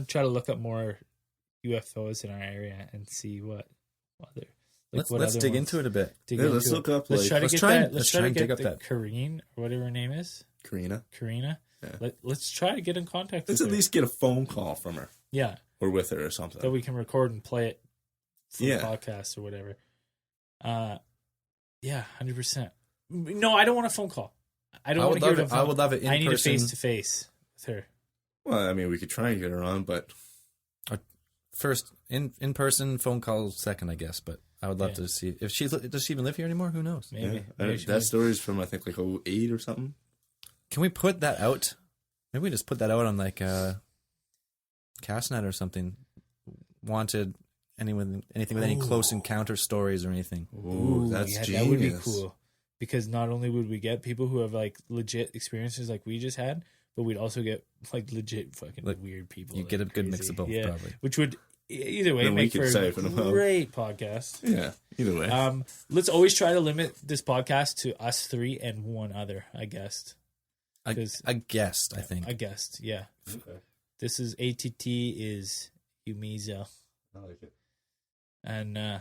[SPEAKER 2] try to look up more UFOs in our area and see what other. Like
[SPEAKER 4] Let's dig into it a bit.
[SPEAKER 3] Yeah, let's look up
[SPEAKER 2] Let's
[SPEAKER 3] like
[SPEAKER 2] try to
[SPEAKER 4] let's
[SPEAKER 2] get
[SPEAKER 4] try and-
[SPEAKER 2] that.
[SPEAKER 4] let's
[SPEAKER 2] Let's try
[SPEAKER 4] try
[SPEAKER 2] to
[SPEAKER 4] and dig
[SPEAKER 2] get
[SPEAKER 4] up
[SPEAKER 2] the
[SPEAKER 4] that.
[SPEAKER 2] Kareen or whatever her name is.
[SPEAKER 3] Karina.
[SPEAKER 2] Yeah. Let's try to get in contact
[SPEAKER 3] Let's
[SPEAKER 2] with
[SPEAKER 3] at
[SPEAKER 2] her.
[SPEAKER 3] least get a phone call from her
[SPEAKER 2] Yeah,
[SPEAKER 3] or with her or something.
[SPEAKER 2] that we can record and play it for
[SPEAKER 3] Yeah.
[SPEAKER 2] the podcast or whatever. Yeah, 100%. No, I don't want a phone call. I don't
[SPEAKER 4] I
[SPEAKER 2] want
[SPEAKER 4] would
[SPEAKER 2] to hear
[SPEAKER 4] love
[SPEAKER 2] it.
[SPEAKER 4] it. I would love it in
[SPEAKER 2] I need
[SPEAKER 4] person.
[SPEAKER 2] a face-to-face with her.
[SPEAKER 3] Well, I mean, we could try and get her on, but
[SPEAKER 4] First, in person, phone call second, I guess. But I would love to see if does she even live here anymore? Who knows?
[SPEAKER 2] Maybe.
[SPEAKER 3] yeah, that story's from I think like 08 or something.
[SPEAKER 4] Can we put that out? Maybe we just put that out on like Castnet or something. Wanted anything with any close encounter stories or anything.
[SPEAKER 3] Ooh, that's
[SPEAKER 2] yeah,
[SPEAKER 3] genius.
[SPEAKER 2] that would be cool. Because not only would we get people who have like legit experiences like we just had, but we'd also get like legit fucking
[SPEAKER 4] Like,
[SPEAKER 2] weird people.
[SPEAKER 4] you
[SPEAKER 2] like,
[SPEAKER 4] get a good mix
[SPEAKER 2] crazy.
[SPEAKER 4] of both, probably.
[SPEAKER 2] Which would either way
[SPEAKER 3] Then we
[SPEAKER 2] make
[SPEAKER 3] could
[SPEAKER 2] for a
[SPEAKER 3] siphon them out.
[SPEAKER 2] great podcast.
[SPEAKER 3] Yeah, either way.
[SPEAKER 2] Let's always try to limit this podcast to us three and one other, I guessed.
[SPEAKER 4] I guessed. I think.
[SPEAKER 2] I guessed, yeah. This is ATT is Umiza.
[SPEAKER 3] I like it.
[SPEAKER 2] And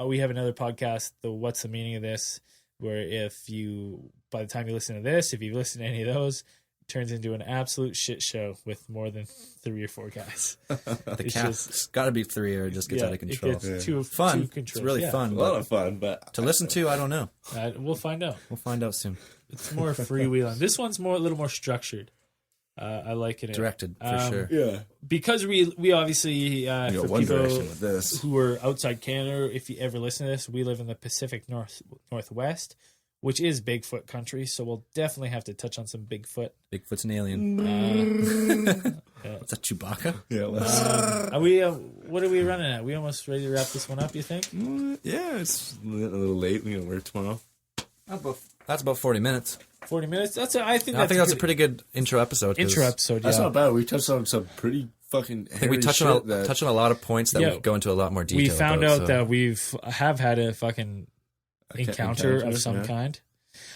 [SPEAKER 2] we have another podcast, the What's the Meaning of This, where if you, by the time you listen to this, if you listen to any of those, it turns into an absolute shit show with more than 3 or 4 guys.
[SPEAKER 4] The
[SPEAKER 2] It's
[SPEAKER 4] cat's got to be 3 or it just gets out of control.
[SPEAKER 2] It gets too
[SPEAKER 4] Fun.
[SPEAKER 2] too
[SPEAKER 4] It's
[SPEAKER 2] controlled.
[SPEAKER 4] really
[SPEAKER 2] Yeah.
[SPEAKER 4] fun.
[SPEAKER 3] A lot
[SPEAKER 4] But
[SPEAKER 3] of fun, but
[SPEAKER 4] to listen to, I don't know.
[SPEAKER 2] We'll find out.
[SPEAKER 4] We'll find out soon.
[SPEAKER 2] It's more freewheeling. This one's a little more structured. I like it.
[SPEAKER 4] Directed for sure.
[SPEAKER 3] yeah,
[SPEAKER 2] Because we obviously,
[SPEAKER 3] you go
[SPEAKER 2] for
[SPEAKER 3] one
[SPEAKER 2] people
[SPEAKER 3] direction with this.
[SPEAKER 2] who are outside Canada, if you ever listen to this, we live in the Pacific Northwest, which is Bigfoot country. So we'll definitely have to touch on some Bigfoot.
[SPEAKER 4] Bigfoot's an alien. What's that, Chewbacca?
[SPEAKER 3] Yeah, let's,
[SPEAKER 2] Are we? What are we running at? We almost ready to wrap this one up. You think?
[SPEAKER 3] yeah, it's a little late. We gotta work tomorrow.
[SPEAKER 4] That's about 40 minutes.
[SPEAKER 2] 40 minutes. I think
[SPEAKER 4] That's a pretty good intro episode. 'cause
[SPEAKER 2] intro episode.
[SPEAKER 3] That's
[SPEAKER 2] Yeah.
[SPEAKER 3] not bad. We touched on some pretty fucking.
[SPEAKER 4] I think we touch on a lot of points that
[SPEAKER 2] Yeah.
[SPEAKER 4] we go into a lot more detail.
[SPEAKER 2] We found
[SPEAKER 4] about,
[SPEAKER 2] out
[SPEAKER 4] so.
[SPEAKER 2] that we've had a fucking encounter of some
[SPEAKER 3] yeah.
[SPEAKER 2] kind.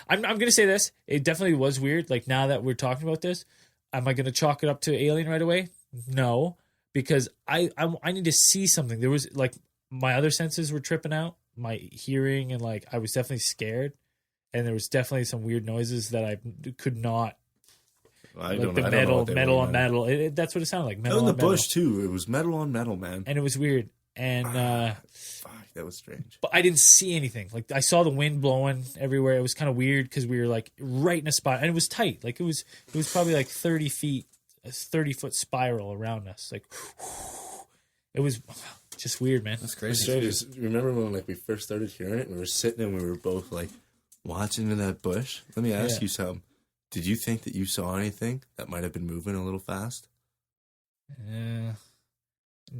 [SPEAKER 2] I'm gonna say this. It definitely was weird. Like now that we're talking about this, am I gonna chalk it up to alien right away? No, because I need to see something. There was like my other senses were tripping out, my hearing, and like I was definitely scared, and there was definitely some weird noises that I could not.
[SPEAKER 3] I
[SPEAKER 2] Like
[SPEAKER 3] don't
[SPEAKER 2] the
[SPEAKER 3] know. I don't know what they
[SPEAKER 2] metal
[SPEAKER 3] were,
[SPEAKER 2] on
[SPEAKER 3] man.
[SPEAKER 2] metal. That's what it sounded like.
[SPEAKER 3] That
[SPEAKER 2] Metal
[SPEAKER 3] was in
[SPEAKER 2] on
[SPEAKER 3] the
[SPEAKER 2] metal.
[SPEAKER 3] bush too. It was metal on metal, man.
[SPEAKER 2] And it was weird. And
[SPEAKER 3] Fuck, that was strange.
[SPEAKER 2] but I didn't see anything. Like I saw the wind blowing everywhere. It was kind of weird because we were like right in a spot, and it was tight. Like it was probably like 30 feet, a 30-foot spiral around us. Like it was just weird, man.
[SPEAKER 4] That's
[SPEAKER 3] It's
[SPEAKER 4] crazy.
[SPEAKER 3] strange. Remember when like we first started hearing it? We were sitting and we were both like watching in that bush. Let me ask
[SPEAKER 2] Yeah.
[SPEAKER 3] you something. Did you think that you saw anything that might have been moving a little fast?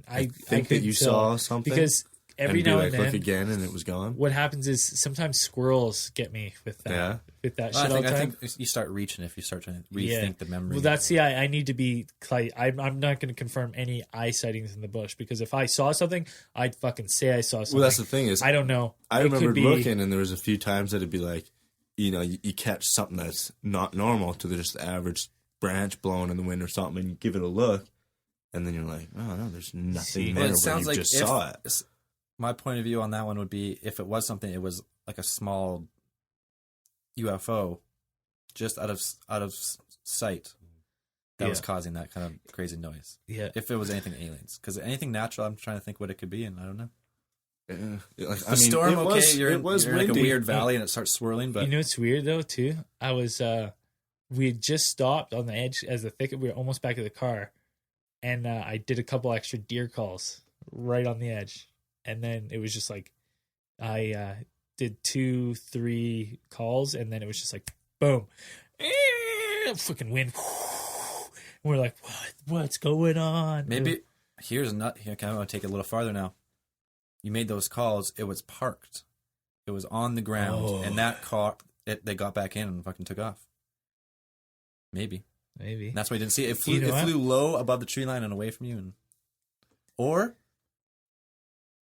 [SPEAKER 2] I
[SPEAKER 3] think that
[SPEAKER 2] couldn't
[SPEAKER 3] you
[SPEAKER 2] tell.
[SPEAKER 3] saw something
[SPEAKER 2] because every
[SPEAKER 3] and be
[SPEAKER 2] now
[SPEAKER 3] like,
[SPEAKER 2] and then,
[SPEAKER 3] look again, and it was gone.
[SPEAKER 2] what happens is sometimes squirrels get me with that.
[SPEAKER 3] Yeah.
[SPEAKER 2] With that
[SPEAKER 4] Well,
[SPEAKER 2] shit all the
[SPEAKER 4] I
[SPEAKER 2] time.
[SPEAKER 4] think you start reaching if you start trying to rethink
[SPEAKER 2] Yeah.
[SPEAKER 4] the memory.
[SPEAKER 2] Well, that's I need to be. I'm not going to confirm any eye sightings in the bush because if I saw something, I'd fucking say I saw something.
[SPEAKER 3] Well, that's the thing is,
[SPEAKER 2] I don't know.
[SPEAKER 3] I
[SPEAKER 2] It could
[SPEAKER 3] remember
[SPEAKER 2] be-
[SPEAKER 3] looking, and there was a few times that it'd be like, you catch something that's not normal to just the average branch blowing in the wind or something, and you give it a look, and then you're like, oh no, there's nothing
[SPEAKER 2] See,
[SPEAKER 3] there.
[SPEAKER 4] Well, it
[SPEAKER 3] but
[SPEAKER 4] sounds
[SPEAKER 3] you
[SPEAKER 4] like
[SPEAKER 3] just
[SPEAKER 4] if-
[SPEAKER 3] saw it.
[SPEAKER 4] My point of view on that one would be if it was something, it was like a small UFO, just out of sight, that was
[SPEAKER 2] Yeah.
[SPEAKER 4] causing that kind of crazy noise.
[SPEAKER 2] Yeah.
[SPEAKER 4] If it was anything aliens, because anything natural, I'm trying to think what it could be, and I don't know.
[SPEAKER 3] Yeah. Like,
[SPEAKER 4] The storm,
[SPEAKER 3] it
[SPEAKER 4] okay,
[SPEAKER 3] was,
[SPEAKER 4] you're
[SPEAKER 3] it was
[SPEAKER 4] in like a
[SPEAKER 3] windy.
[SPEAKER 4] weird valley and it starts swirling, but
[SPEAKER 2] You know what's weird though too? I was we had just stopped on the edge as the thicket. We were almost back to the car, and I did a couple extra deer calls right on the edge, and then it was just like I did 2-3 calls, and then it was just like boom, fucking wind. And we're like, what's going on?
[SPEAKER 4] maybe here's not here. I want to take it a little farther now. You made those calls. It was parked. It was on the ground, and that car. They got back in and fucking took off. Maybe.
[SPEAKER 2] Maybe.
[SPEAKER 4] And that's why you didn't see it. It flew,
[SPEAKER 2] You know what?
[SPEAKER 4] flew low above the tree line and away from you, or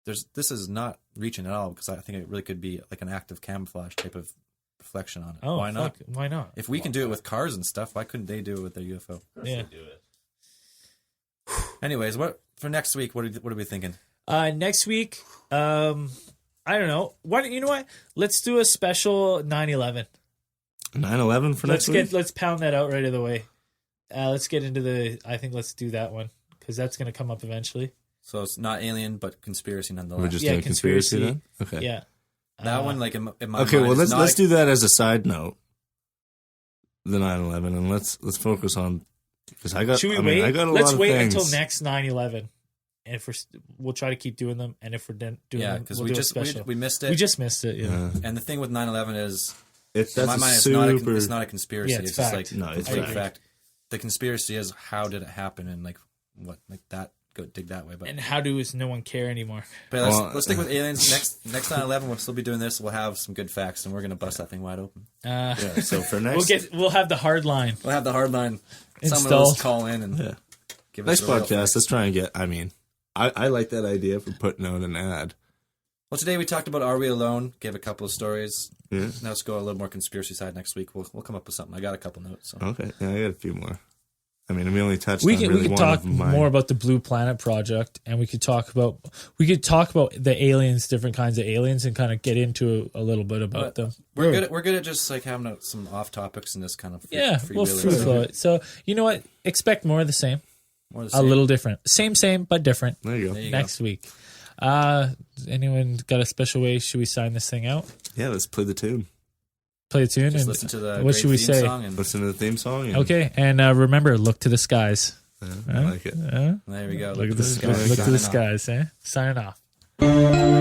[SPEAKER 4] this is not reaching at all because I think it really could be like an active camouflage type of reflection on it.
[SPEAKER 2] Oh,
[SPEAKER 4] why not?
[SPEAKER 2] fuck, why not?
[SPEAKER 4] If we can do it with cars and stuff, why couldn't they do it with their UFO?
[SPEAKER 2] Yeah.
[SPEAKER 4] Anyways, what for next week? What are we thinking?
[SPEAKER 2] Next week, I don't know. You know what? Let's do a special 9/11.
[SPEAKER 3] 9/11 for next week.
[SPEAKER 2] Let's pound that out right of the way. Let's get into I think let's do that one because that's going to come up eventually.
[SPEAKER 4] So it's not alien, but conspiracy nonetheless.
[SPEAKER 3] We're just
[SPEAKER 2] Yeah,
[SPEAKER 3] doing conspiracy then.
[SPEAKER 2] conspiracy.
[SPEAKER 3] Okay.
[SPEAKER 2] Yeah.
[SPEAKER 4] That one, like in my
[SPEAKER 3] Okay,
[SPEAKER 4] mind,
[SPEAKER 3] well
[SPEAKER 4] is
[SPEAKER 3] let's do that as a side note. The 9/11, and let's focus on because I got.
[SPEAKER 2] Should we
[SPEAKER 3] I
[SPEAKER 2] wait?
[SPEAKER 3] mean, I got a
[SPEAKER 2] Let's
[SPEAKER 3] lot of
[SPEAKER 2] wait
[SPEAKER 3] things.
[SPEAKER 2] until next 9/11, and if we'll try to keep doing them. And if we're doing them,
[SPEAKER 4] because
[SPEAKER 2] we'll
[SPEAKER 4] we
[SPEAKER 2] do a
[SPEAKER 4] just
[SPEAKER 2] special.
[SPEAKER 4] we missed it.
[SPEAKER 2] We just missed it. Yeah.
[SPEAKER 4] And the thing with 9/11 is,
[SPEAKER 3] That's
[SPEAKER 4] in my mind, it's not a conspiracy.
[SPEAKER 2] Yeah, it's
[SPEAKER 4] it's just
[SPEAKER 2] fact.
[SPEAKER 4] like
[SPEAKER 3] No, it's
[SPEAKER 4] complete
[SPEAKER 3] fact.
[SPEAKER 4] fact. The conspiracy is how did it happen and like what like that. Go dig that way, but
[SPEAKER 2] And how does no one care anymore?
[SPEAKER 4] But
[SPEAKER 3] Well,
[SPEAKER 4] let's stick with aliens. Next 9/11, we'll still be doing this. We'll have some good facts, and we're gonna bust that thing wide open.
[SPEAKER 3] Yeah, so for next
[SPEAKER 2] We'll have the hard line.
[SPEAKER 4] We'll have the hard line. Someone
[SPEAKER 2] Installed.
[SPEAKER 4] will just call in and give us
[SPEAKER 3] next
[SPEAKER 4] the real
[SPEAKER 3] podcast,
[SPEAKER 4] facts.
[SPEAKER 3] let's try and get. I mean, I like that idea for putting out an ad.
[SPEAKER 4] Well, today we talked about Are We Alone? Gave a couple of stories.
[SPEAKER 3] Yeah.
[SPEAKER 4] Now let's go a little more conspiracy side next week. We'll come up with something. I got a couple notes. So.
[SPEAKER 3] Okay, yeah, I got a few more. I mean, we only touched.
[SPEAKER 2] We
[SPEAKER 3] on
[SPEAKER 2] can
[SPEAKER 3] really
[SPEAKER 2] we could
[SPEAKER 3] one
[SPEAKER 2] talk
[SPEAKER 3] of mine.
[SPEAKER 2] more about the Blue Planet Project, and we could talk about the aliens, different kinds of aliens, and kind of get into a little bit about them.
[SPEAKER 4] We're good at just like having some off topics and this kind of
[SPEAKER 2] Yeah, we'll free flow it. So you know what? Expect more of the same,
[SPEAKER 4] More the
[SPEAKER 2] a
[SPEAKER 4] same.
[SPEAKER 2] little different, same but different.
[SPEAKER 3] There you go.
[SPEAKER 4] There you
[SPEAKER 2] Next week. Anyone got a special way? Should we sign this thing out?
[SPEAKER 3] Yeah, let's play the tune.
[SPEAKER 2] Play a tune
[SPEAKER 4] Just
[SPEAKER 2] and
[SPEAKER 4] listen to the
[SPEAKER 2] what
[SPEAKER 4] great
[SPEAKER 2] should we
[SPEAKER 4] theme
[SPEAKER 2] say?
[SPEAKER 4] song and
[SPEAKER 3] Listen to the theme song. And,
[SPEAKER 2] Okay, and remember, look to the skies.
[SPEAKER 3] I like it.
[SPEAKER 4] there we go.
[SPEAKER 2] Look at the
[SPEAKER 3] sky.
[SPEAKER 2] look to the
[SPEAKER 4] Signing off.
[SPEAKER 2] skies. Signing off.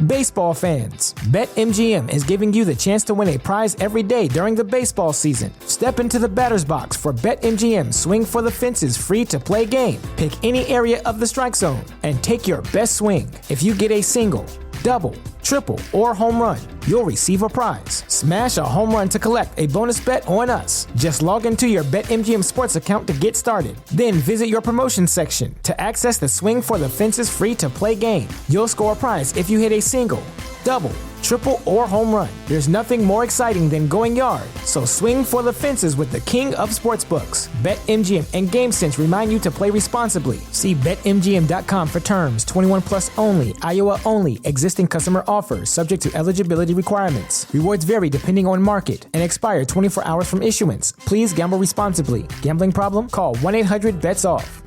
[SPEAKER 1] Baseball fans, BetMGM is giving you the chance to win a prize every day during the baseball season. Step into the batter's box for BetMGM Swing for the Fences free-to-play game. Pick any area of the strike zone and take your best swing. If you get a single, double, triple, or home run, you'll receive a prize. Smash a home run to collect a bonus bet on us. Just log into your BetMGM Sports account to get started. Then visit your promotions section to access the Swing for the Fences free-to-play game. You'll score a prize if you hit a single, double, triple, or home run. There's nothing more exciting than going yard, so swing for the fences with the king of sportsbooks. BetMGM and GameSense remind you to play responsibly. See BetMGM.com for terms. 21 plus only, Iowa only. Existing customer offers subject to eligibility requirements. Rewards vary depending on market and expire 24 hours from issuance. Please gamble responsibly. Gambling problem? Call 1-800-BETS-OFF.